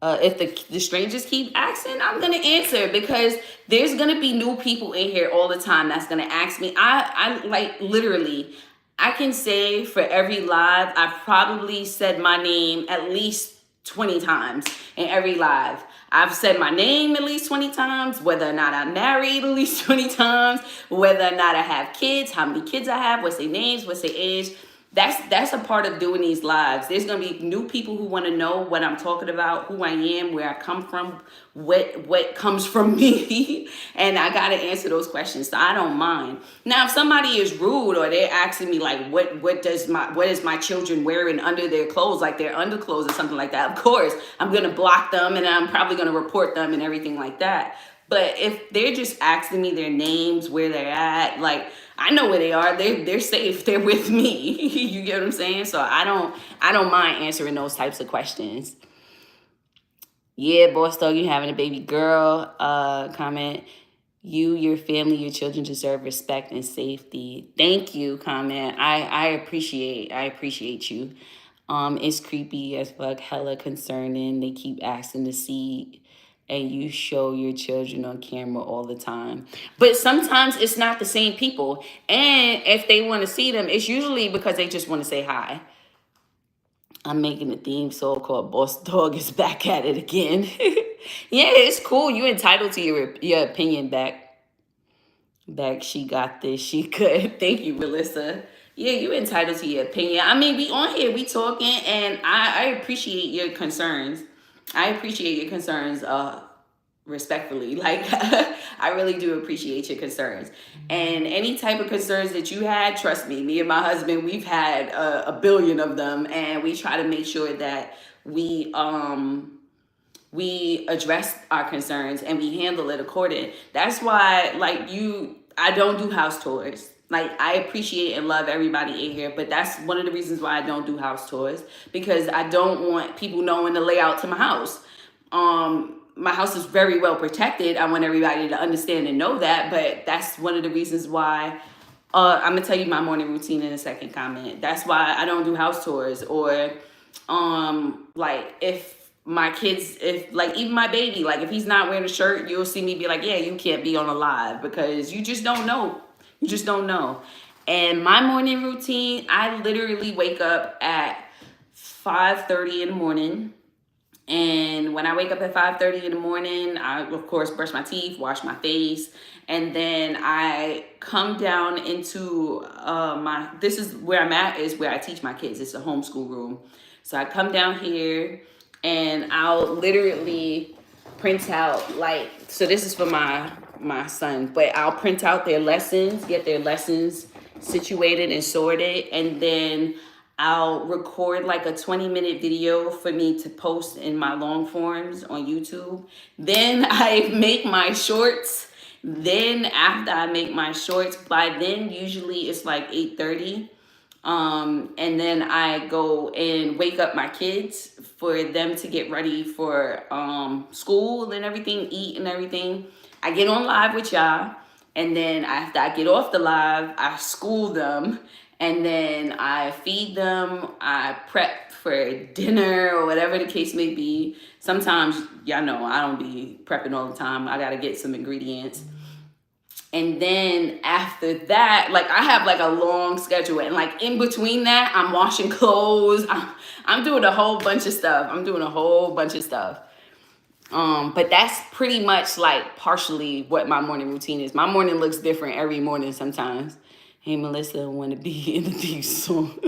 If the strangers keep asking, I'm going to answer, because there's going to be new people in here all the time that's going to ask me. I like literally, I can say for every live, I've probably said my name at least 20 times in every live. I've said my name at least 20 times, whether or not I'm married at least 20 times, whether or not I have kids, how many kids I have, what's their names, what's their age. That's a part of doing these lives. There's going to be new people who want to know what I'm talking about, who I am, where I come from, what comes from me. And I got to answer those questions. So I don't mind. Now, if somebody is rude or they're asking me like, what is my children wearing under their clothes, like their underclothes or something like that, of course, I'm going to block them and I'm probably going to report them and everything like that. But if they're just asking me their names, where they're at, like, I know where they are. They're safe. They're with me. You get what I'm saying? So I don't mind answering those types of questions. Yeah, boss dog, you having a baby girl. Comment. You, your family, your children deserve respect and safety. Thank you, comment. I appreciate you. It's creepy as fuck, hella concerning. They keep asking to see, and you show your children on camera all the time. But sometimes it's not the same people. And if they want to see them, it's usually because they just want to say hi. I'm making a theme song called Boss Dog is Back at It Again. Yeah, it's cool. You entitled to your opinion back. She got this. She could. Thank you, Melissa. Yeah, you entitled to your opinion. I mean, we on here, we talking, and I appreciate your concerns. I appreciate your concerns, respectfully. Like, I really do appreciate your concerns. And any type of concerns that you had, trust me and my husband, we've had a billion of them, and we try to make sure that we address our concerns and we handle it according. That's why, like, I don't do house tours. Like, I appreciate and love everybody in here, but that's one of the reasons why I don't do house tours, because I don't want people knowing the layout to my house. My house is very well protected. I want everybody to understand and know that, but that's one of the reasons why. I'm gonna tell you my morning routine in a second comment. That's why I don't do house tours, or like, if my kids, if like even my baby, like if he's not wearing a shirt, you'll see me be like, yeah, you can't be on a live, because you just don't know. You just don't know. And my morning routine, I literally wake up at 5:30 in the morning. And when I wake up at 5:30 in the morning, I, of course, brush my teeth, wash my face, and then I come down into this is where I'm at, is where I teach my kids. It's a homeschool room. So I come down here and I'll literally print out, like, so this is for my son, but I'll print out their lessons, get their lessons situated and sorted, and then I'll record like a 20-minute video for me to post in my long forms on YouTube. Then I make my shorts. Then after I make my shorts, by then usually it's like 8:30. And then I go and wake up my kids for them to get ready for school and everything, eat and everything. I get on live with y'all, and then after I get off the live, I school them, and then I feed them. I prep for dinner or whatever the case may be. Sometimes, y'all know, I don't be prepping all the time. I gotta get some ingredients. And then after that, like, I have like a long schedule, and like in between that, I'm washing clothes. I'm doing a whole bunch of stuff. But that's pretty much like partially what my morning routine is. My morning looks different every morning sometimes. Hey, Melissa, I want to be in the theme song.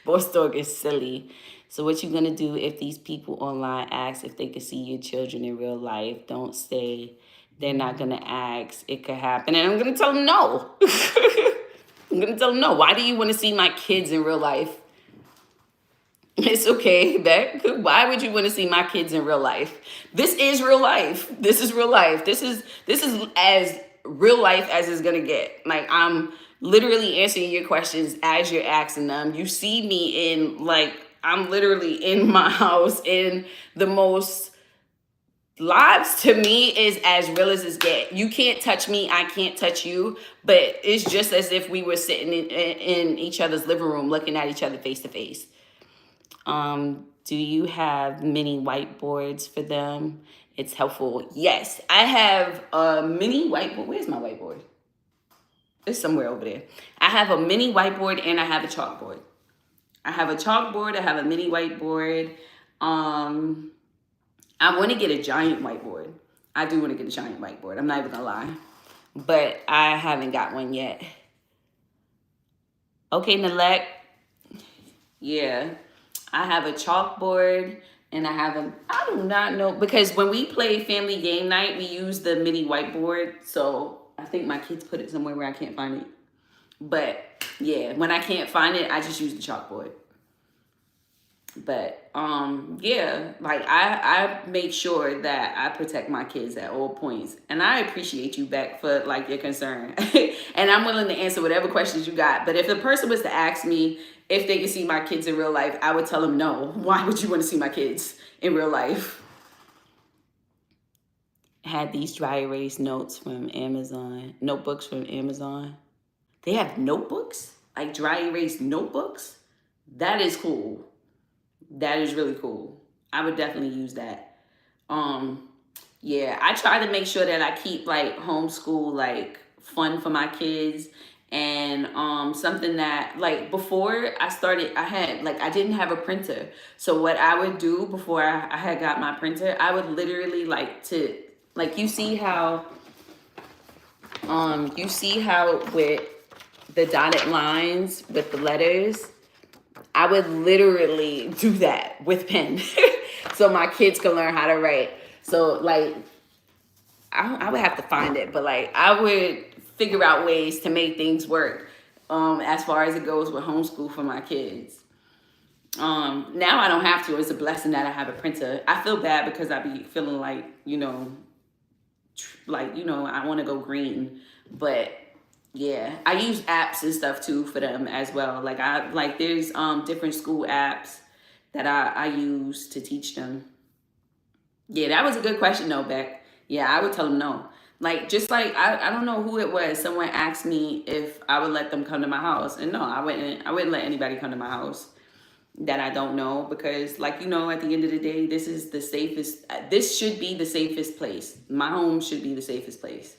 Boss Dog is silly. So what you gonna do if these people online ask if they could see your children in real life? Don't say they're not gonna ask. It could happen. And I'm gonna tell them no. I'm gonna tell them no. Why do you want to see my kids in real life? It's okay. Why would you want to see my kids in real life? This is real life. This is real life. This is as real life as it's gonna get. Like, I'm literally answering your questions as you're asking them. You see me in, like, I'm literally in my house, in the most lives to me is as real as it get. You can't touch me, I can't touch you, but it's just as if we were sitting in each other's living room looking at each other face to face. Do you have mini whiteboards for them? It's helpful. Yes, I have a mini whiteboard. Where's my whiteboard? It's somewhere over there. I have a mini whiteboard and I have a chalkboard. I have a mini whiteboard. I want to get a giant whiteboard. I do want to get a giant whiteboard. I'm not even gonna lie, but I haven't got one yet. Okay, Nalek. Yeah, I have a chalkboard and I do not know, because when we play family game night, we use the mini whiteboard. So I think my kids put it somewhere where I can't find it. But yeah, when I can't find it, I just use the chalkboard. But yeah, like, I make sure that I protect my kids at all points, and I appreciate you, Beck, for like your concern. And I'm willing to answer whatever questions you got. But if the person was to ask me if they could see my kids in real life, I would tell them no. Why would you want to see my kids in real life? Had these dry erase notebooks from Amazon. They have notebooks, like dry erase notebooks. That is cool. That is really cool. I would definitely use that. Yeah, I try to make sure that I keep like homeschool like fun for my kids, and something that, like, before I started, I didn't have a printer. So what I would do before I had got my printer, I would literally you see how with the dotted lines with the letters, I would literally do that with pen. so my kids can learn how to write. So like, I would have to find it, but like I would figure out ways to make things work. As far as it goes with homeschool for my kids. Now I don't have to. It's a blessing that I have a printer. I feel bad because I be feeling like, I want to go green, but yeah, I use apps and stuff too for them as well. There's different school apps that I use to teach them. Yeah, that was a good question though, Beck. Yeah, I would tell them no. Like, just like I don't know who it was. Someone asked me if I would let them come to my house, and no, I wouldn't let anybody come to my house that I don't know, because like, at the end of the day, this is the safest. This should be the safest place. My home should be the safest place.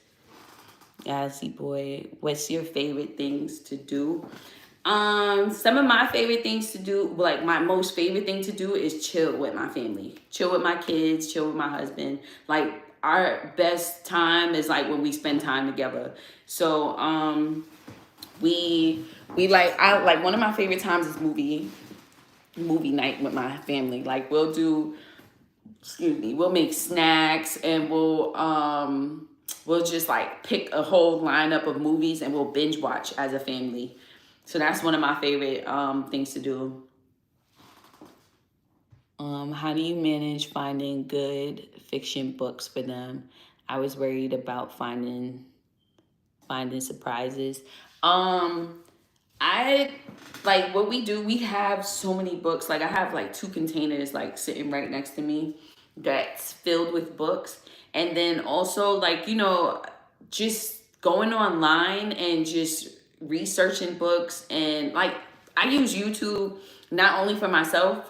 Yazzie boy, what's your favorite things to do? Some of my favorite things to do, like my most favorite thing to do, is chill with my family, chill with my kids, chill with my husband. Like, our best time is like when we spend time together. So we like, I like, one of my favorite times is movie night with my family. Like, we'll make snacks, and we'll just like pick a whole lineup of movies and we'll binge watch as a family. So that's one of my favorite things to do. How do you manage finding good fiction books for them? I was worried about finding surprises. I like what we do. We have so many books. Like, I have like 2 containers like sitting right next to me that's filled with books. And then also, like, just going online and just researching books. And like, I use YouTube not only for myself,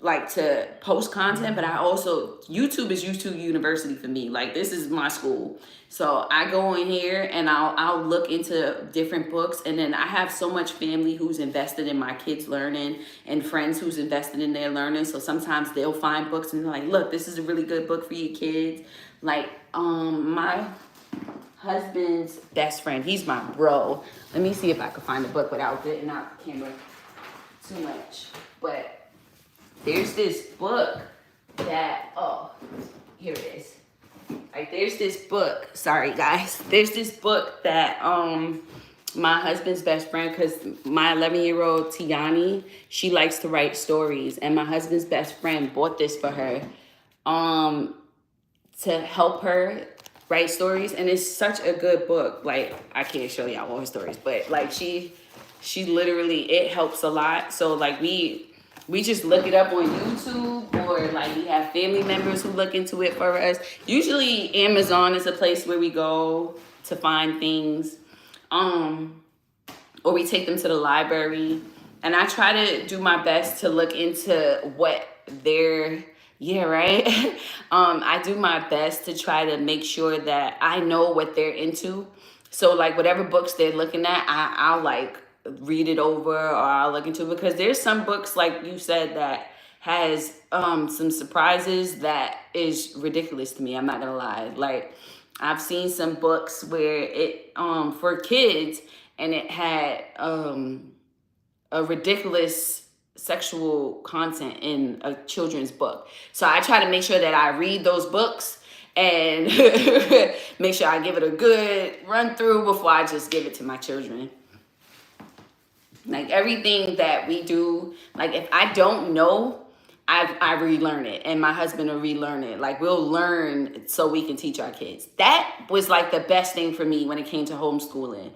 like, to post content, but YouTube is YouTube University for me. Like, this is my school. So I go in here and I'll look into different books, and then I have so much family who's invested in my kids learning, and friends who's invested in their learning. So sometimes they'll find books and they're like, look, this is a really good book for your kids. Like, my husband's best friend, he's my bro. Let me see if I can find a book without getting out the camera too much. But there's this book that, here it is. Like, there's this book, sorry guys. There's this book that my husband's best friend, because my 11-year-old Tiani, she likes to write stories, and my husband's best friend bought this for her to help her write stories. And it's such a good book. Like, I can't show y'all all her stories, but like, she literally, it helps a lot. So like, we just look it up on YouTube, or like, we have family members who look into it for us. Usually Amazon is a place where we go to find things, or we take them to the library. And I try to do my best to look into what they're, I do my best to try to make sure that I know what they're into. So like, whatever books they're looking at, I'll like read it over, or I'll look into it, because there's some books, like you said, that has some surprises that is ridiculous to me. I'm not gonna lie. Like, I've seen some books where it for kids, and it had a ridiculous sexual content in a children's book. So I try to make sure that I read those books and make sure I give it a good run through before I just give it to my children. Like, everything that we do, like, if I don't know, I relearn it, and my husband will relearn it. Like, we'll learn so we can teach our kids. That was like the best thing for me when it came to homeschooling.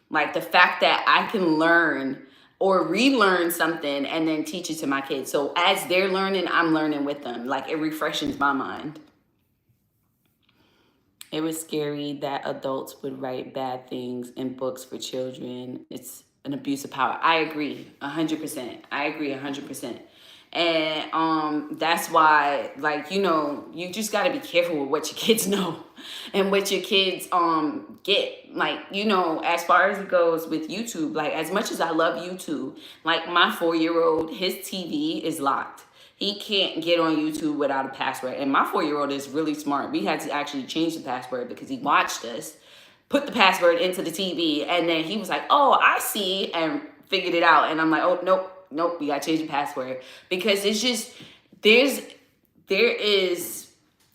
Like, the fact that I can learn or relearn something and then teach it to my kids. So as they're learning, I'm learning with them. Like, it refreshes my mind. It was scary that adults would write bad things in books for children. It's an abuse of power. I agree 100%. I agree 100%. And that's why, like, you just got to be careful with what your kids know and what your kids get. Like, as far as it goes with YouTube, like, as much as I love YouTube, like, my 4-year-old, his TV is locked. He can't get on YouTube without a password. And my 4-year-old is really smart. We had to actually change the password because he watched us put the password into the TV, and then he was like, oh, I see, and figured it out. And I'm like, oh, nope, we gotta change the password. Because it's just, there's there is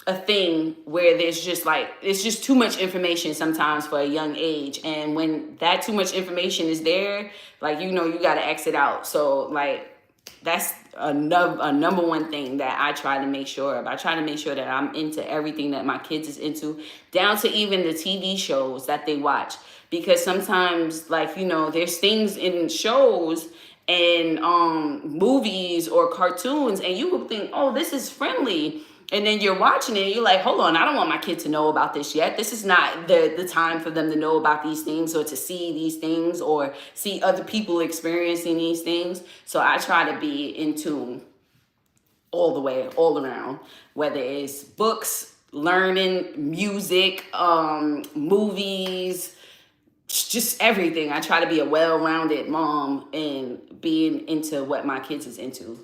a thing where there's just like, it's just too much information sometimes for a young age. And when that too much information is there, like, you know, you got to exit out. So like, that's a number one thing that I try to make sure of. I try to make sure that I'm into everything that my kids is into, down to even the TV shows that they watch. Because sometimes, like, you know, there's things in shows and movies or cartoons, and you will think, oh, this is friendly. And then you're watching it and you're like, hold on, I don't want my kid to know about this yet. This is not the time for them to know about these things, or to see these things, or see other people experiencing these things. So I try to be in tune all the way, all around, whether it's books, learning, music, movies, just everything. I try to be a well-rounded mom and being into what my kids is into.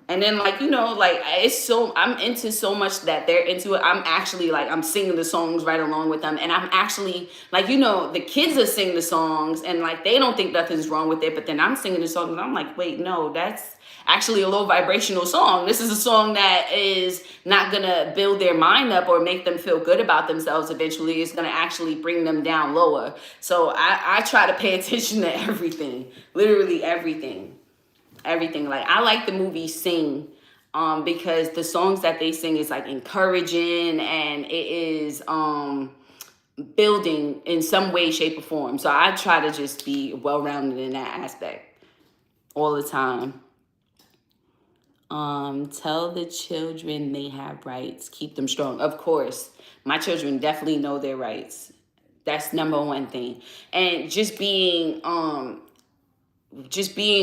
And then, like, you know, like, I'm into so much that they're into it. I'm actually, like, I'm singing the songs right along with them. And I'm actually, like, you know, the kids are singing the songs and, like, they don't think nothing's wrong with it. But then I'm singing the song and I'm like, wait, no, that's actually a low vibrational song. This is a song that is not going to build their mind up or make them feel good about themselves eventually. It's going to actually bring them down lower. So I try to pay attention to everything, literally everything. Everything. Like, I like the movie Sing, because the songs that they sing is like encouraging, and it is building in some way, shape, or form. So I try to just be well-rounded in that aspect all the time. Tell the children they have rights, keep them strong. Of course, my children definitely know their rights. That's number one thing. And just being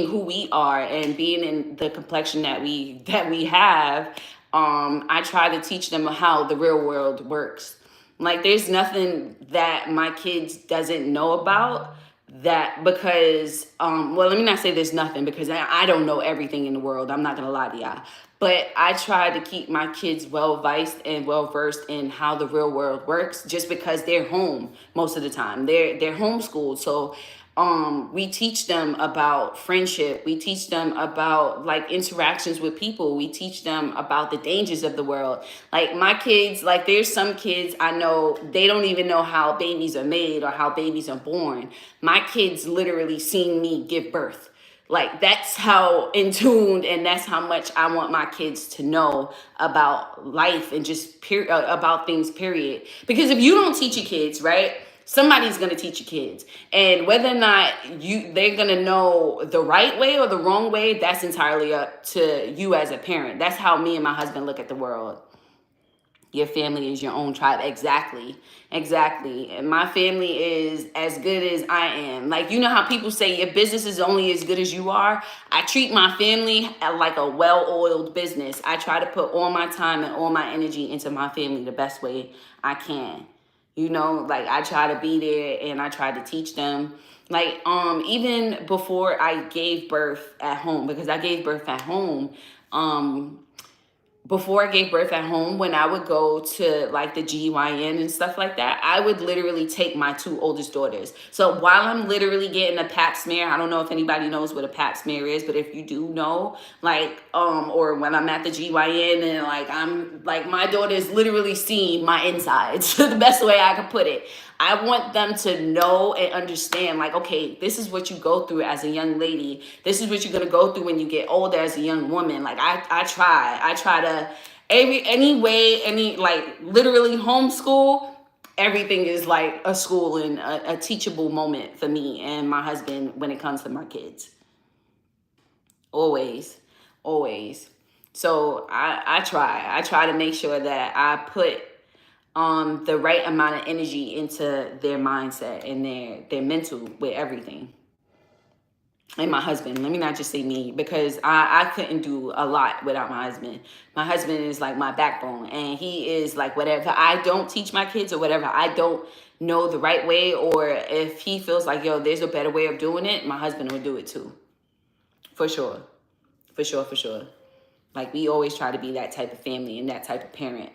who we are and being in the complexion that we have, I try to teach them how the real world works. Like, there's nothing that my kids doesn't know about, that because well, let me not say there's nothing, because I don't know everything in the world. I'm not gonna lie to y'all. But I try to keep my kids well-versed and well-versed in how the real world works, just because they're home most of the time. They're homeschooled. So we teach them about friendship. We teach them about, like, interactions with people. We teach them about the dangers of the world. Like, my kids, like, there's some kids I know, they don't even know how babies are made or how babies are born. My kids literally seen me give birth. Like, that's how in tuned, and that's how much I want my kids to know about life and just about things, period. Because if you don't teach your kids, right, somebody's going to teach your kids. And whether or not they're going to know the right way or the wrong way, that's entirely up to you as a parent. That's how me and my husband look at the world. Your family is your own tribe. Exactly. And my family is as good as I am. Like, you know how people say your business is only as good as you are? I treat my family like a well-oiled business. I try to put all my time and all my energy into my family the best way I can. You know, like, I try to be there and I try to teach them. Like, even before I gave birth at home, because I gave birth at home, before I gave birth at home, when I would go to, like, the GYN and stuff like that, I would literally take my two oldest daughters. So while I'm literally getting a pap smear, I don't know if anybody knows what a pap smear is, but if you do know, like, or when I'm at the GYN and, like, I'm, like, my daughter is literally seeing my insides, the best way I could put it. I want them to know and understand, like, okay, this is what you go through as a young lady. This is what you're going to go through when you get older as a young woman. Like, I try to, like, literally homeschool. Everything is like a school and a teachable moment for me and my husband when it comes to my kids. Always. So I try to make sure that I put the right amount of energy into their mindset and their mental with everything. And my husband, let me not just say me, because I couldn't do a lot without my husband. My husband is like my backbone, and he is like, whatever I don't teach my kids or whatever I don't know the right way, or if he feels like, yo, there's a better way of doing it, my husband will do it too. For sure. Like, we always try to be that type of family and that type of parent.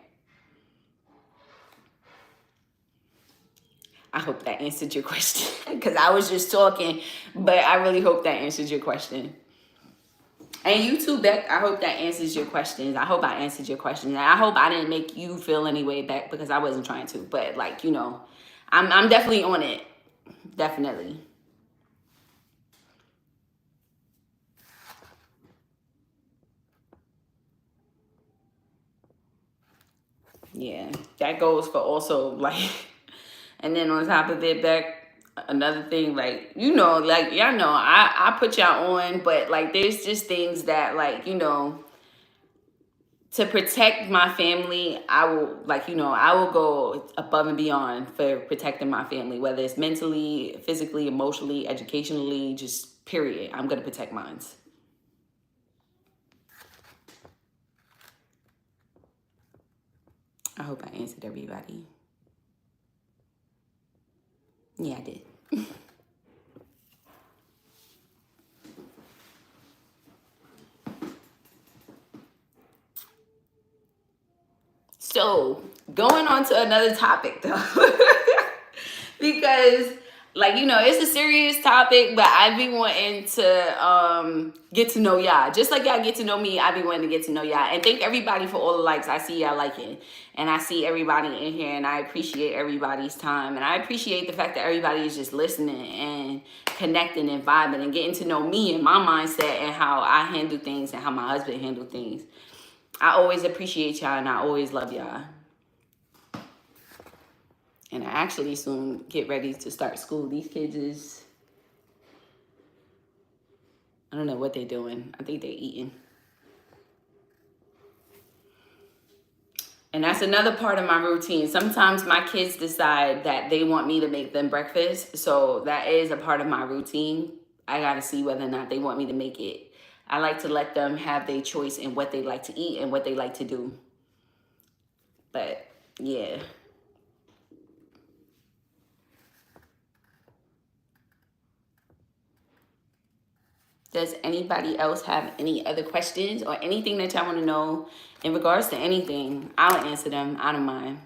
I hope that answered your question, because I was just talking, but I really hope that answered your question. And you too, Beck. I hope that answers your questions. I hope I answered your questions. And I hope I didn't make you feel any way, Beck, because I wasn't trying to. But like, you know, I'm definitely on it. Definitely. Yeah. That goes for also like and then on top of it, Beck, another thing, like, you know, like y'all know, I put y'all on, but like there's just things that like, you know, to protect my family, I will, like, you know, I will go above and beyond for protecting my family, whether it's mentally, physically, emotionally, educationally, just period. I'm going to protect mine. I hope I answered everybody. Yeah, I did. So, going on to another topic though, because like, you know, it's a serious topic, but I be wanting to get to know y'all. Just like y'all get to know me, I be wanting to get to know y'all. And thank everybody for all the likes. I see y'all liking. And I see everybody in here, and I appreciate everybody's time. And I appreciate the fact that everybody is just listening and connecting and vibing and getting to know me and my mindset and how I handle things and how my husband handle things. I always appreciate y'all, and I always love y'all. And I actually soon get ready to start school. These kids is, I don't know what they're doing. I think they're eating. And that's another part of my routine. Sometimes my kids decide that they want me to make them breakfast. So that is a part of my routine. I got to see whether or not they want me to make it. I like to let them have their choice in what they like to eat and what they like to do. But yeah. Does anybody else have any other questions or anything that y'all want to know in regards to anything? I'll answer them. I don't mind.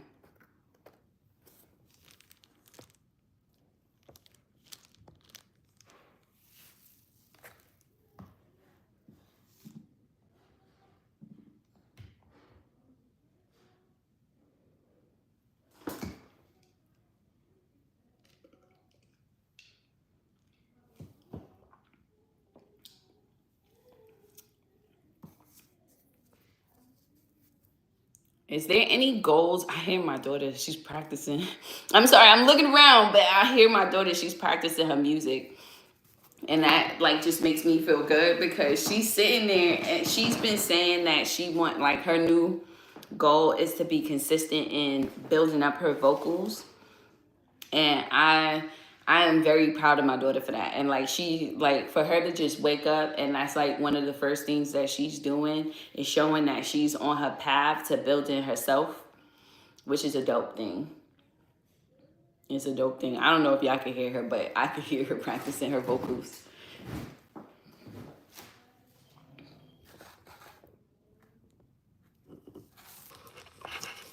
Is there any goals? I hear my daughter, she's practicing. I'm sorry, I'm looking around, but I hear my daughter, she's practicing her music. And that like just makes me feel good because she's sitting there and she's been saying that she want like her new goal is to be consistent in building up her vocals. And I am very proud of my daughter for that. And like she like for her to just wake up and that's like one of the first things that she's doing is showing that she's on her path to building herself, which is a dope thing. It's a dope thing. I don't know if y'all can hear her, but I could hear her practicing her vocals.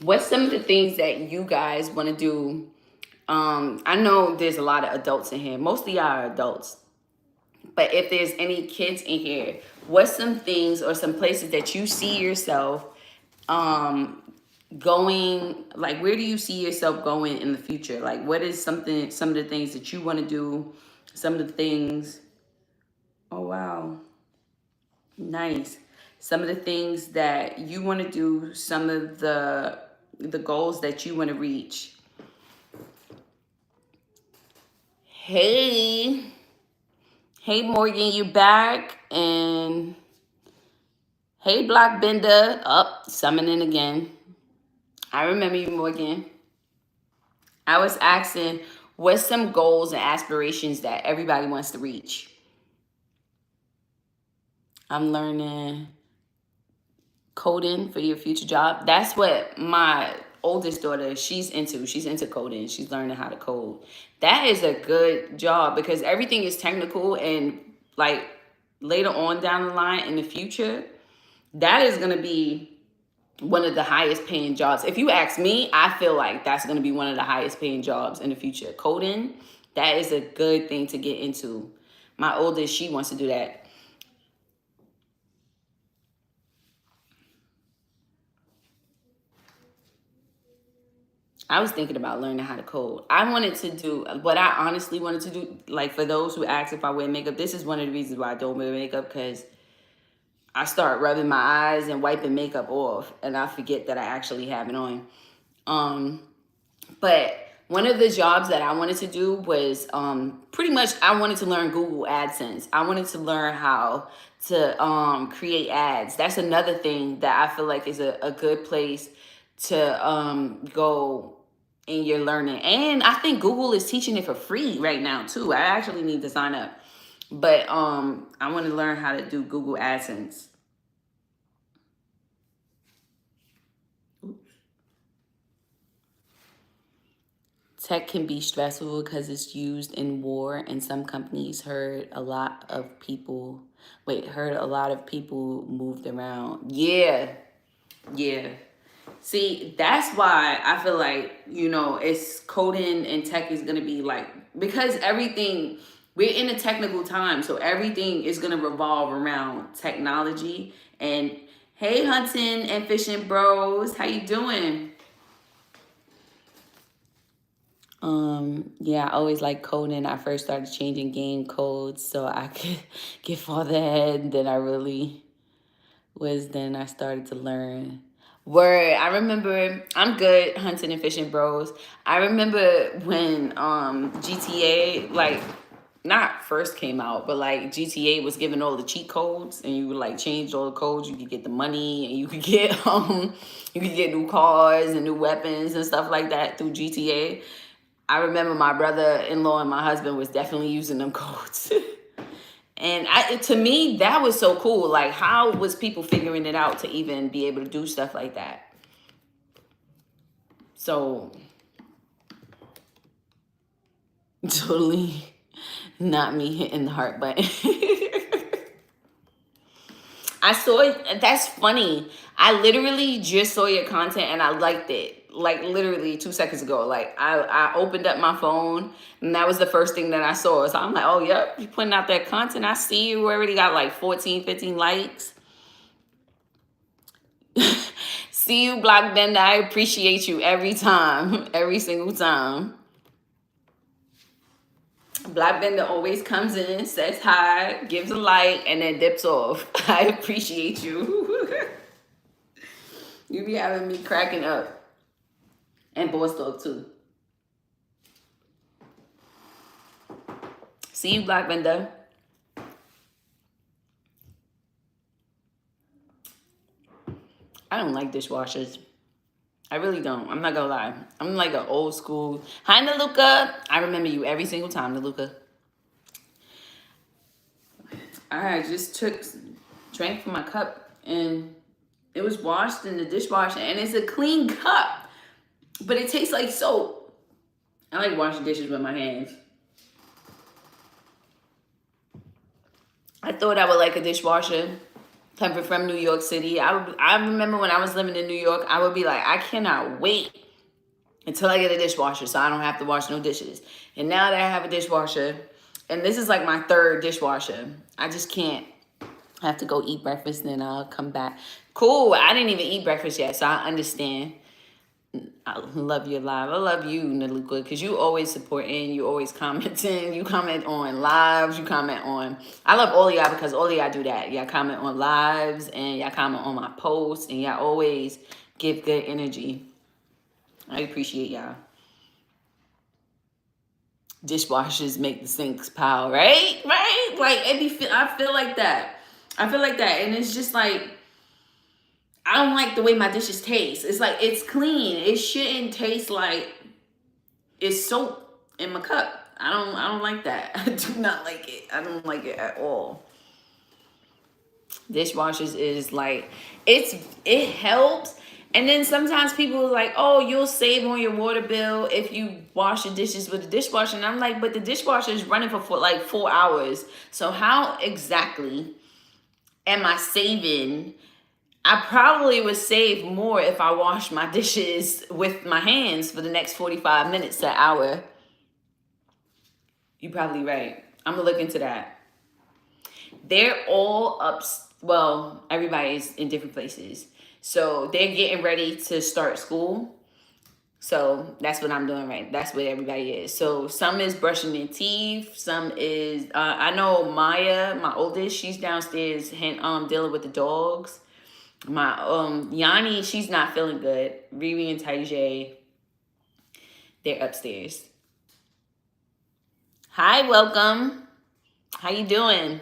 What's some of the things that you guys want to do? I know there's a lot of adults in here. Most of y'all are adults. But if there's any kids in here, what's some things or some places that you see yourself going, like where do you see yourself going in the future? Like what is something, some of the things that you want to do, some of the things, oh wow, nice. Some of the things that you want to do, some of the goals that you want to reach. Hey, hey Morgan, you back? And hey Block Bender, up, summoning again. I remember you, Morgan. I was asking, what's some goals and aspirations that everybody wants to reach? I'm learning coding for your future job. That's what my oldest daughter, she's into. She's into coding. She's learning how to code. That is a good job because everything is technical and like later on down the line in the future, that is going to be one of the highest paying jobs. If you ask me, I feel like that's going to be one of the highest paying jobs in the future. Coding, that is a good thing to get into. My oldest, she wants to do that. I was thinking about learning how to code. I wanted to do what I honestly wanted to do. Like, for those who ask if I wear makeup, this is one of the reasons why I don't wear makeup, because I start rubbing my eyes and wiping makeup off, and I forget that I actually have it on. But one of the jobs that I wanted to do was pretty much I wanted to learn Google AdSense. I wanted to learn how to create ads. That's another thing that I feel like is a good place to go in your learning. And I think Google is teaching it for free right now too. I actually need to sign up. But I want to learn how to do Google AdSense. Tech can be stressful because it's used in war, and some companies heard a lot of people moved around. Yeah, yeah. See, that's why I feel like, it's coding and tech is gonna be like, because everything, we're in a technical time, so everything is gonna revolve around technology. And hey, hunting and fishing bros, how you doing? Yeah, I always like coding. I first started changing game codes so I could get farther ahead than I really was. Then I started to learn. Word, I remember, I'm good, hunting and fishing bros. I remember when GTA, like, not first came out, but like GTA was giving all the cheat codes, and you would like change all the codes. You could get the money, and you could get new cars and new weapons and stuff like that through GTA. I remember my brother-in-law and my husband was definitely using them codes. And to me, that was so cool. Like, how was people figuring it out to even be able to do stuff like that? So, totally not me hitting the heart button. I saw it. That's funny. I literally just saw your content and I liked it. Like, literally 2 seconds ago. Like, I opened up my phone and that was the first thing that I saw. So I'm like, oh, yep, you're putting out that content. I see you already got like 14, 15 likes. See you, Block Bender. I appreciate you every time. Every single time. Black Bender always comes in, says hi, gives a like, and then dips off. I appreciate you. You be having me cracking up. And Boss Dog too. See you, Black Bender. I don't like dishwashers. I really don't. I'm not gonna lie. I'm like an old school. Hi, Naluka. I remember you every single time, Naluka. I just drank from my cup, and it was washed in the dishwasher, and it's a clean cup, but it tastes like soap. I like washing dishes with my hands. I thought I would like a dishwasher coming from New York City. I remember when I was living in New York, I would be like, I cannot wait until I get a dishwasher so I don't have to wash no dishes. And now that I have a dishwasher, and this is like my third dishwasher, I just can't. I have to go eat breakfast and then I'll come back. Cool. I didn't even eat breakfast yet, so I understand. I love your live. I love you, Naluka, because you always supporting, you always commenting, you comment on lives, you comment on. I love all of y'all because all of y'all do that. Y'all comment on lives and y'all comment on my posts and y'all always give good energy. I appreciate y'all. Dishwashers make the sinks pile, right? Right? Like, I feel like that. I feel like that. And it's just like, I don't like the way my dishes taste. It's like, it's clean. It shouldn't taste like it's soap in my cup. I don't like that. I do not like it. I don't like it at all. Dishwashers is like, it helps. And then sometimes people are like, oh, you'll save on your water bill if you wash your dishes with the dishwasher. And I'm like, but the dishwasher is running for like 4 hours. So how exactly am I saving? I probably would save more if I washed my dishes with my hands for the next 45 minutes to an hour. You're probably right. I'm going to look into that. They're all up. Well, everybody's in different places. So they're getting ready to start school. So that's what I'm doing right. That's what everybody is. So some is brushing their teeth. Some is I know Maya, my oldest, she's downstairs dealing with the dogs. My Yanni, she's not feeling good. Riri and Taijay, they're upstairs. Hi, welcome. How you doing?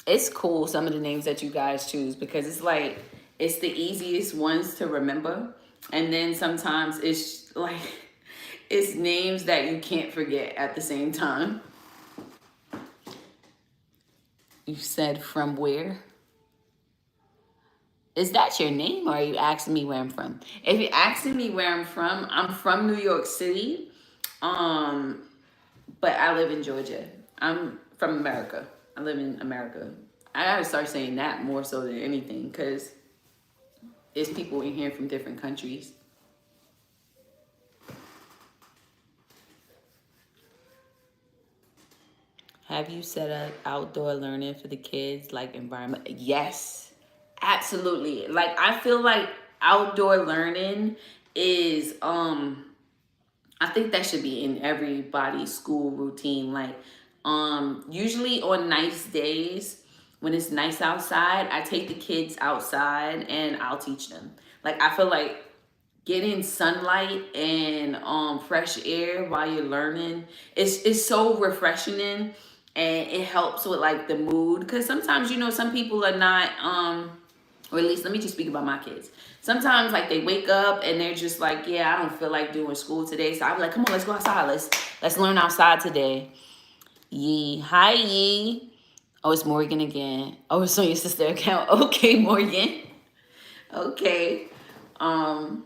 It's cool some of the names that you guys choose because it's like it's the easiest ones to remember, and then sometimes it's like it's names that you can't forget at the same time. You said from where? Is that your name, or are you asking me where I'm from? If you're asking me where I'm from New York City, um, but I live in Georgia. I'm from America. I live in America. I gotta start saying that more so than anything, because it's people in here from different countries. Have you set up outdoor learning for the kids, like environment? Yes, absolutely. Like I feel like outdoor learning is I think that should be in everybody's school routine. Like usually on nice days when it's nice outside, I take the kids outside and I'll teach them. Like I feel like getting sunlight and fresh air while you're learning is so refreshing, and it helps with like the mood, because sometimes some people are not or at least let me just speak about my kids. Sometimes like they wake up and they're just like, yeah, I don't feel like doing school today, so I'm like, come on, let's go outside, let's learn outside today. Yee, hi Yee. Oh, it's Morgan again. Oh, it's on your sister account. Okay, Morgan. Okay. um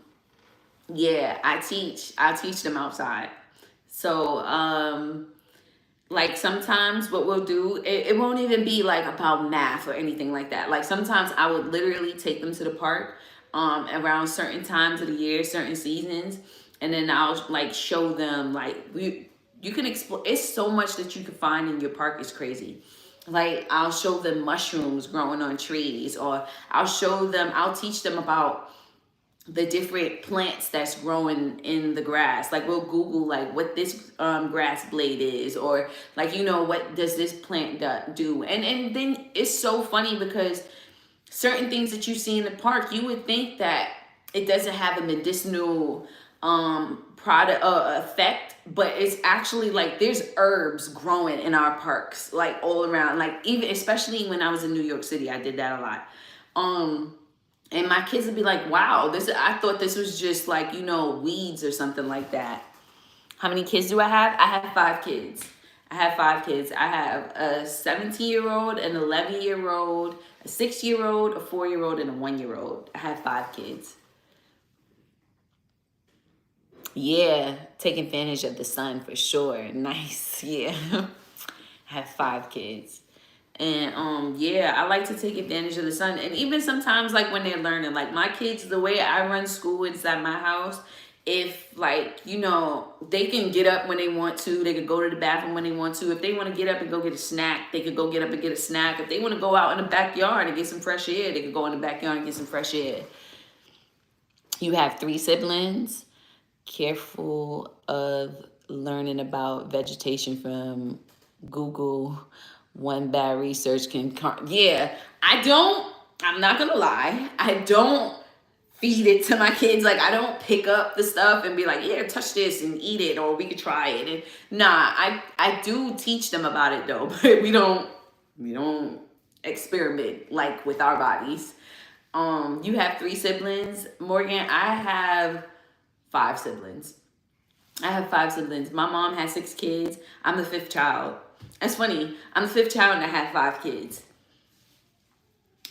yeah, I teach them outside. So like sometimes what we'll do, it won't even be like about math or anything like that. Like sometimes I would literally take them to the park around certain times of the year, certain seasons, and then I'll like show them like you can explore. It's so much that you can find in your park. It's crazy. Like I'll show them mushrooms growing on trees, or I'll teach them about the different plants that's growing in the grass. Like we'll Google like what this grass blade is, or like what does this plant do. And then it's so funny because certain things that you see in the park, you would think that it doesn't have a medicinal product effect, but it's actually like there's herbs growing in our parks like all around. Like even especially when I was in New York City, I did that a lot. And my kids would be like, wow, I thought this was just like, weeds or something like that. How many kids do I have? I have 5 kids. I have a 17-year-old, an 11-year-old, a 6-year-old, a 4-year-old, and a 1-year-old. I have 5 kids. Yeah, take advantage of the sun for sure. Nice. Yeah. I have 5 kids. And yeah, I like to take advantage of the sun. And even sometimes like when they're learning, like my kids, the way I run school inside my house, if like, they can get up when they want to, they could go to the bathroom when they want to. If they want to get up and go get a snack, they could go get up and get a snack. If they want to go out in the backyard and get some fresh air, they could go in the backyard and get some fresh air. You have 3 siblings. Careful of learning about vegetation from Google. One bad research can yeah, I'm not gonna lie, I don't feed it to my kids. Like I don't pick up the stuff and be like, yeah, touch this and eat it, or we could try it. And nah, I do teach them about it though, but we don't experiment like with our bodies. You have 3 siblings, Morgan. I have 5 siblings. My mom has 6 kids. I'm the 5th child. That's funny. I'm the 5th child and I have 5 kids.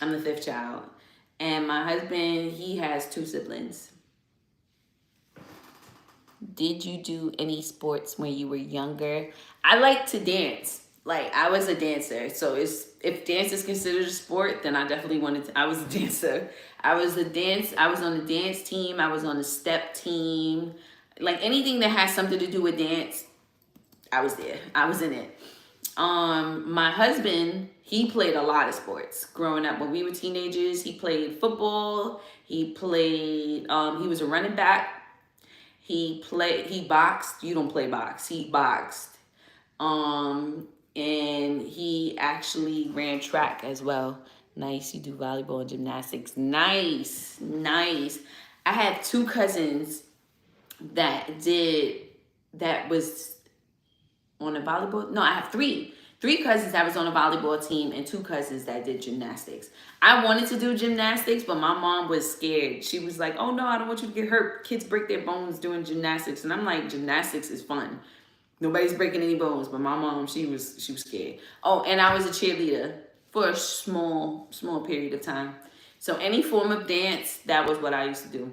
I'm the 5th child. And my husband, he has 2 siblings. Did you do any sports when you were younger? I like to dance. Like I was a dancer. So if dance is considered a sport, then I definitely I was a dancer. I was on the dance team. I was on the step team. Like anything that has something to do with dance, I was there. I was in it. My husband, he played a lot of sports growing up. When we were teenagers, he played football. He played, he was a running back. He boxed. You don't play box. He boxed. And he actually ran track as well. Nice. You do volleyball and gymnastics. Nice. Nice. I had 2 cousins that was on a volleyball. No, I have 3 cousins that was on a volleyball team and 2 cousins that did gymnastics. I wanted to do gymnastics, but my mom was scared. She was like, oh no, I don't want you to get hurt. Kids break their bones doing gymnastics. And I'm like, gymnastics is fun. Nobody's breaking any bones, but my mom, she was scared. Oh, and I was a cheerleader for a small period of time. So any form of dance, that was what I used to do.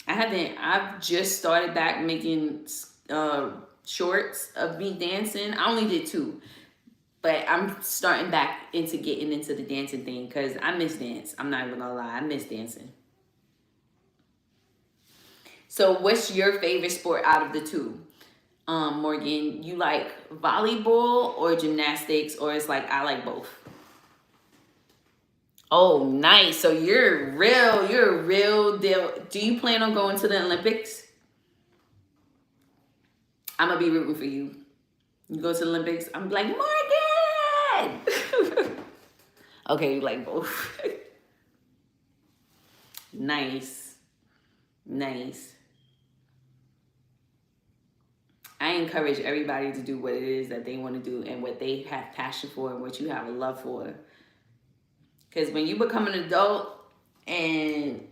I've just started back making shorts of me dancing. I only did 2, but I'm starting back into getting into the dancing thing because I miss dance. I'm not even gonna lie, I miss dancing. So what's your favorite sport out of the 2? Morgan, you like volleyball or gymnastics, or it's like I like both? Oh, nice. So you're a real deal. Do you plan on going to the Olympics? I'm gonna be rooting for you. You go to the Olympics, I'm like, Morgan! Okay, you like both. Nice. Nice. I encourage everybody to do what it is that they want to do and what they have passion for and what you have a love for. Because when you become an adult and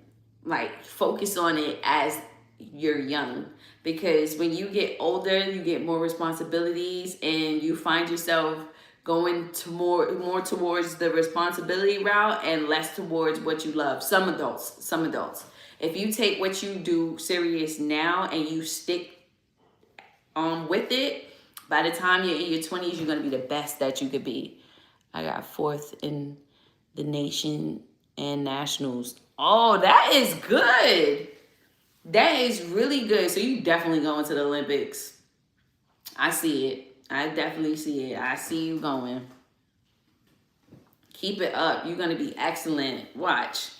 like focus on it as you're young, because when you get older, you get more responsibilities and you find yourself going to more towards the responsibility route and less towards what you love. Some adults. If you take what you do serious now and you stick with it, by the time you're in your 20s, you're going to be the best that you could be. I got 4th in the nation and nationals. Oh, that is good. That is really good. So you definitely going to the Olympics. I see it. I definitely see it. I see you going. Keep it up. You're going to be excellent. Watch.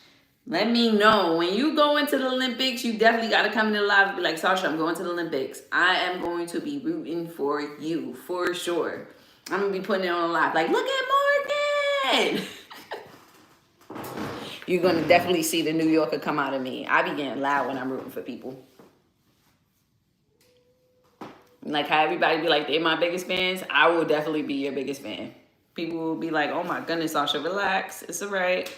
Let me know. When you go into the Olympics, you definitely got to come in the live and be like, Sasha, I'm going to the Olympics. I am going to be rooting for you, for sure. I'm going to be putting it on live. Like, look at Morgan. You're going to definitely see the New Yorker come out of me. I be getting loud when I'm rooting for people. Like how everybody be like, they're my biggest fans. I will definitely be your biggest fan. People will be like, oh my goodness, Sasha, relax. It's all right.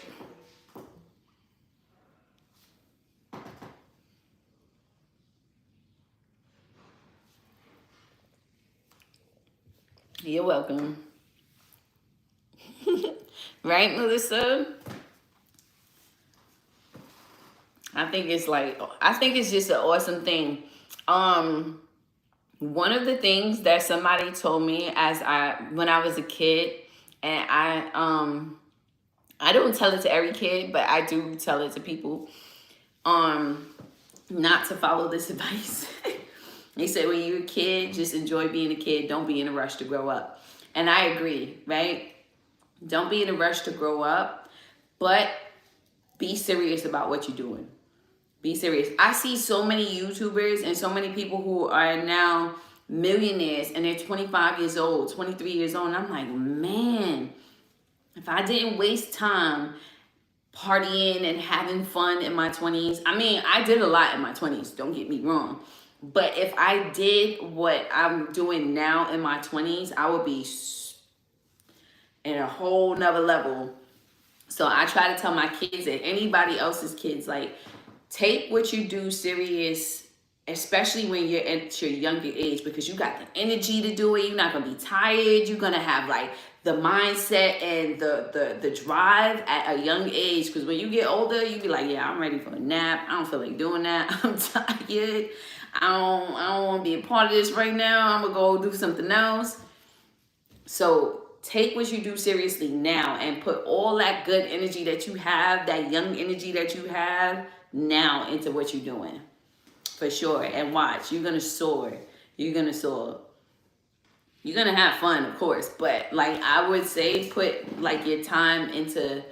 You're welcome. Right, Melissa? I think it's just an awesome thing. One of the things that somebody told me when I was a kid, and I don't tell it to every kid, but I do tell it to people, not to follow this advice. They said when you're a kid, just enjoy being a kid. Don't be in a rush to grow up. And I agree, right? Don't be in a rush to grow up, but be serious about what you're doing. Be serious. I see so many YouTubers and so many people who are now millionaires and they're 25 years old, 23 years old. And I'm like, man, if I didn't waste time partying and having fun in my 20s. I mean, I did a lot in my 20s, don't get me wrong. But if I did what I'm doing now in my 20s, I would be in a whole nother level. So I try to tell my kids and anybody else's kids, like, take what you do serious, especially when you're at your younger age, because you got the energy to do it. You're not going to be tired. You're going to have like the mindset and the drive at a young age. Because when you get older, you be like, yeah, I'm ready for a nap. I don't feel like doing that. I'm tired. I don't want to be a part of this right now. I'm going to go do something else. So take what you do seriously now and put all that good energy that you have, that young energy that you have now into what you're doing. For sure. And watch, you're going to soar. you're gonna soar. You're gonna have fun, of course, but like I would say, put like your time into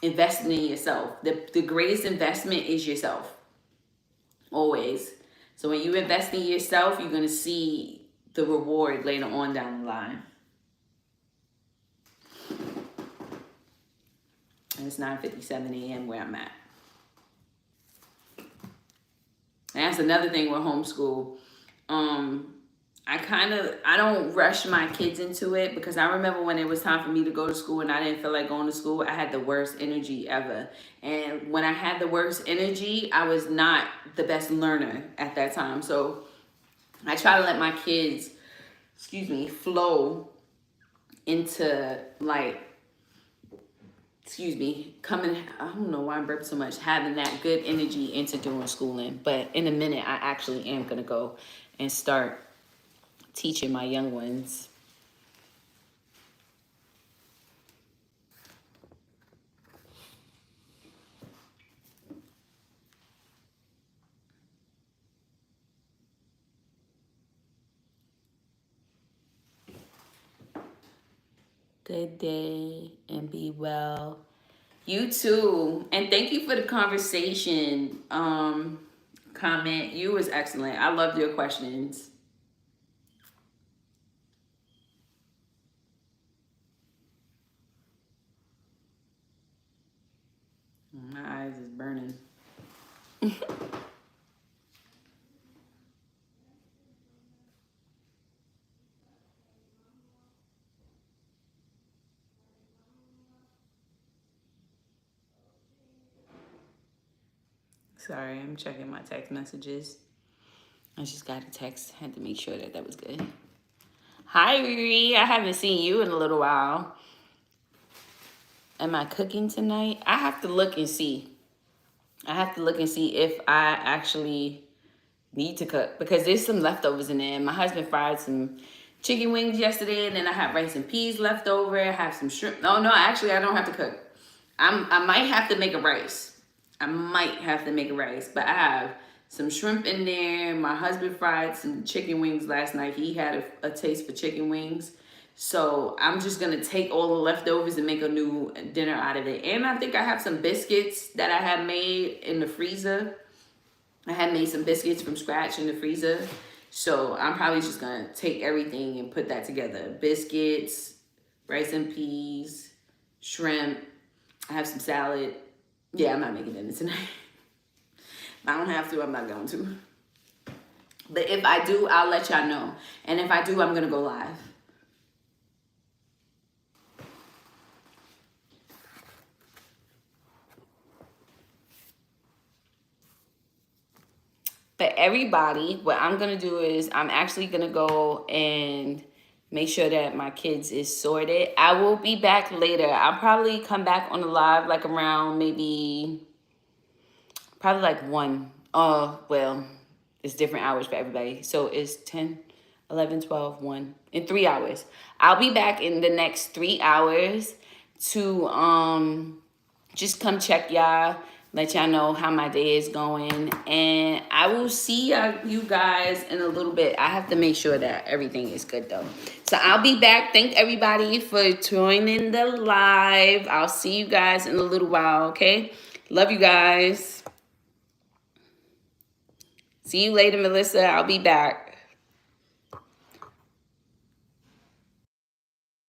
investing in yourself. The greatest investment is yourself, always. So when you invest in yourself, you're gonna see the reward later on down the line. And it's 9:57 a.m. where I'm at. And that's another thing with homeschool. I don't rush my kids into it, because I remember when it was time for me to go to school and I didn't feel like going to school, I had the worst energy ever. And when I had the worst energy, I was not the best learner at that time. So I try to let my kids, flow into like, coming, I don't know why I'm burping so much, having that good energy into doing schooling. But in a minute, I actually am going to go and start teaching my young ones. Good day and be well. You too. And thank you for the conversation. Comment. You was excellent. I loved your questions. My eyes is burning. Sorry, I'm checking my text messages. I just got a text. Had to make sure that was good. Hi, Riri. I haven't seen you in a little while. Am I cooking tonight? I have to look and see. If I actually need to cook, because there's some leftovers in there. My husband fried some chicken wings yesterday, and then I have rice and peas left over. I have some shrimp. No, actually, I don't have to cook. I might have to make a rice. But I have some shrimp in there. My husband fried some chicken wings last night. He had a taste for chicken wings. So I'm just going to take all the leftovers and make a new dinner out of it. And I think I have some biscuits that I had made in the freezer. I had made some biscuits from scratch in the freezer. So I'm probably just going to take everything and put that together. Biscuits, rice and peas, shrimp. I have some salad. Yeah, I'm not making dinner tonight. If I don't have to, I'm not going to. But if I do, I'll let y'all know. And if I do, I'm going to go live. But everybody, what I'm going to do is I'm actually going to go and make sure that my kids is sorted. I will be back later. I'll probably come back on the live like around probably like 1. Well, it's different hours for everybody. So it's 10, 11, 12, 1. In 3 hours. I'll be back in the next 3 hours to just come check y'all. Let y'all know how my day is going. And I will see you guys in a little bit. I have to make sure that everything is good, though. So I'll be back. Thank everybody for joining the live. I'll see you guys in a little while, okay? Love you guys. See you later, Melissa. I'll be back.